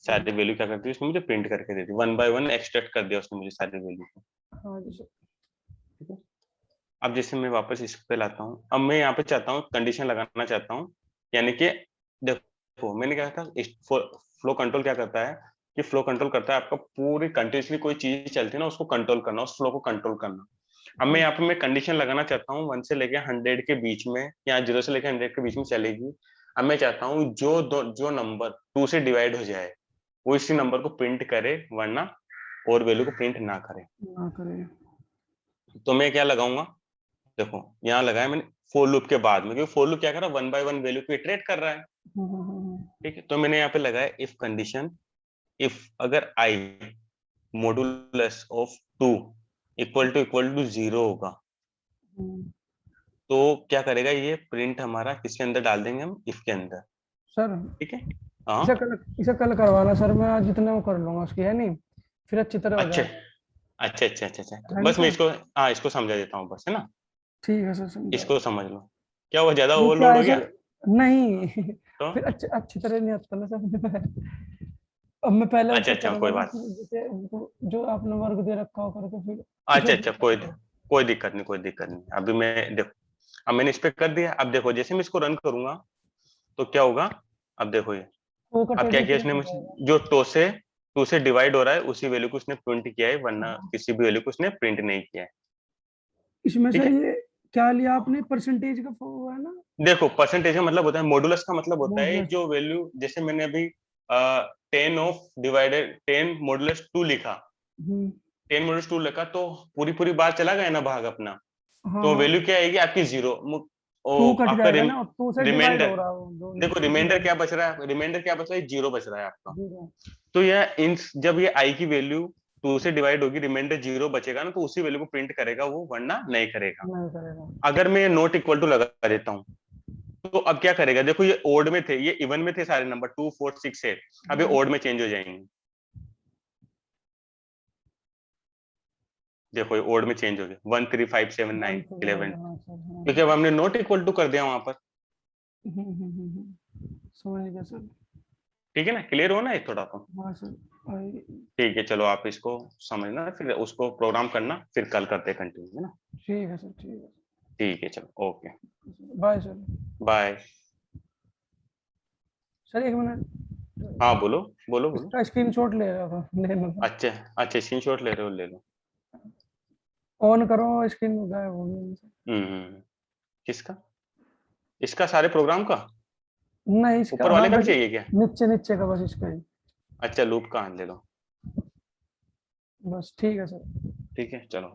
सारी वैल्यू क्या करती है, उसने मुझे प्रिंट करके दे दी, 1 by 1 एक्सट्रैक्ट कर दिया उसने मुझे सारी वैल्यू को, हाँ जी सर। ठीक है। अब जैसे मैं वापस इस पे लाता हूँ, अब मैं यहाँ पे चाहता हूँ कंडीशन लगाना चाहता हूँ, यानी कि देखो मैंने क्या था, फ्लो कंट्रोल क्या करता है, कि फ्लो कंट्रोल करता है आपका पूरी कंटिन्यूसली कोई चीज चलती है ना, उसको कंट्रोल करना, उस फ्लो को कंट्रोल करना। अब मैं हाँ यहाँ पे मैं कंडीशन लगाना चाहता हूँ 1 से लेके 100 के बीच में, या 0 से लेके 100 के बीच में चलेगी। अब मैं चाहता हूँ जो नंबर 2 से डिवाइड हो जाए वो इसी नंबर को प्रिंट करे, वरना और वैल्यू को प्रिंट ना करे। ना करे। तो मैं क्या लगाऊंगा, देखो यहाँ लगाया मैंने फोर लूप के बाद में, क्योंकि फोर लूप क्या कर रहा है, 1 by 1 वैल्यू को इटरेट कर रहा है, ठीक है। तो मैंने यहाँ पे लगाया इफ कंडीशन, इफ अगर आई मॉडुलस ऑफ 2 इक्वल टू 0 होगा, तो क्या करेगा, ये प्रिंट हमारा किसके अंदर डाल देंगे, हम इफ के अंदर, सर ठीक है। इसे हाँ कल इसे कल करवाना सर, मैं आज जितना वो कर लूंगा उसकी, है नहीं, फिर अच्छी तरह हो अच्छे, जाएगा। अच्छा अच्छा अच्छा अच्छा, है नहीं बस मैं सर। इसको, हाँ इसको समझा देता हूँ बस, है ना, ठीक है सर, समझा। इसको समझ लो। क्या हुआ, ज्यादा वो क्या ओवरलोड है हो गया? सर? नहीं। तो फिर अच्छी अच्छी तरह नहीं आता ना सर। अब मैं पहले अच्छा उसे अच्छा करूंगा कोई ना, बात, फिर जैसे जो आपने वर्क दे रखा हो करके, फिर अच्छा उसे अच्छा कोई, करूंगा। कोई दिक्कत नहीं, कोई दिक्कत नहीं। अभी मैं देखो, अब मैंने इस पे कर दिया, अब देखो जैसे मैं इसको रन करूंगा तो क्या होगा, अब देखो ये, वो अब कटे क्या भी किया इसने प्रिंट हो मुझे, जाएगा। जो टू से डिवाइड हो रहा है उसी वैल्यू को उसने प्रिंट किया है, वरना किसी भी वैल्यू को उसने प्रिंट नहीं किया है, इसमें ठीक सर है। ये क्या लिया आपने, परसेंटेज का वो है ना? देखो परसेंटेज का मतलब होता है, मॉडुलस का मतलब होता है मॉडुलस। जो वैल्यू, जैसे मैंने अभी 10 ऑफ डिवाइडेड 10 मॉडुलस 2 लिखा, 10 - 2 लिखा, तो पूरी पूरी बार चला गया ना भाग अपना, हाँ तो हाँ। वैल्यू क्या आएगी आपकी, 0। टू ओ कट आपका जाएगा ना, टू से डिवाइड हो रिमाइंडर, रहा है वो, देखो जो रिमाइंडर डिवाइड। क्या बच रहा है, रिमाइंडर क्या बच रहा है, 0 बच रहा है आपका। जीरो। तो यह इन, जब ये आई की वैल्यू 2 से डिवाइड होगी, रिमाइंडर 0 बचेगा ना, तो उसी वैल्यू को प्रिंट करेगा वो, वरना नहीं करेगा। नहीं करेगा। अगर मैं नॉट इक्वल टू लगा देता हूँ, तो अब क्या करेगा, देखो ये ओड में थे, ये इवन में थे सारे नंबर 2 4 6 8, अब ये ओड में चेंज हो जाएंगे, देखो ये ओड में चेंज हो गया, 1 3 5 7 9 वन से 11, जाएगा, हाँ सर, हाँ। क्योंकि अब हमने नॉट इक्वल टू कर दिया वहां पर, समझ गया सर। ठीक है ना, क्लियर हो ना ये थोड़ा तो। हाँ सर। ठीक है चलो, आप इसको समझना, फिर उसको प्रोग्राम करना, फिर कल करते हैं कंटिन्यू, है ना। ठीक है सर, ठीक है। ठीक है चलो, okay, bye sir. Bye. Sir एक मिनट, हाँ बोलो, बोलो बोलो। इसका स्क्रीनशॉट ले रहा था, लेना था। अच्छा अच्छा, स्क्रीनशॉट ले रहे हो, ले लो। ऑन करो, स्क्रीन में गायब हो गई। किसका, इसका सारे प्रोग्राम का, नहीं इसका, ऊपर हाँ वाले का भी बस चाहिए क्या? नीचे नीचे का, बस इसका ही। अच्छा लूप का ले लो, बस ठीक है सर। ठीक है चलो।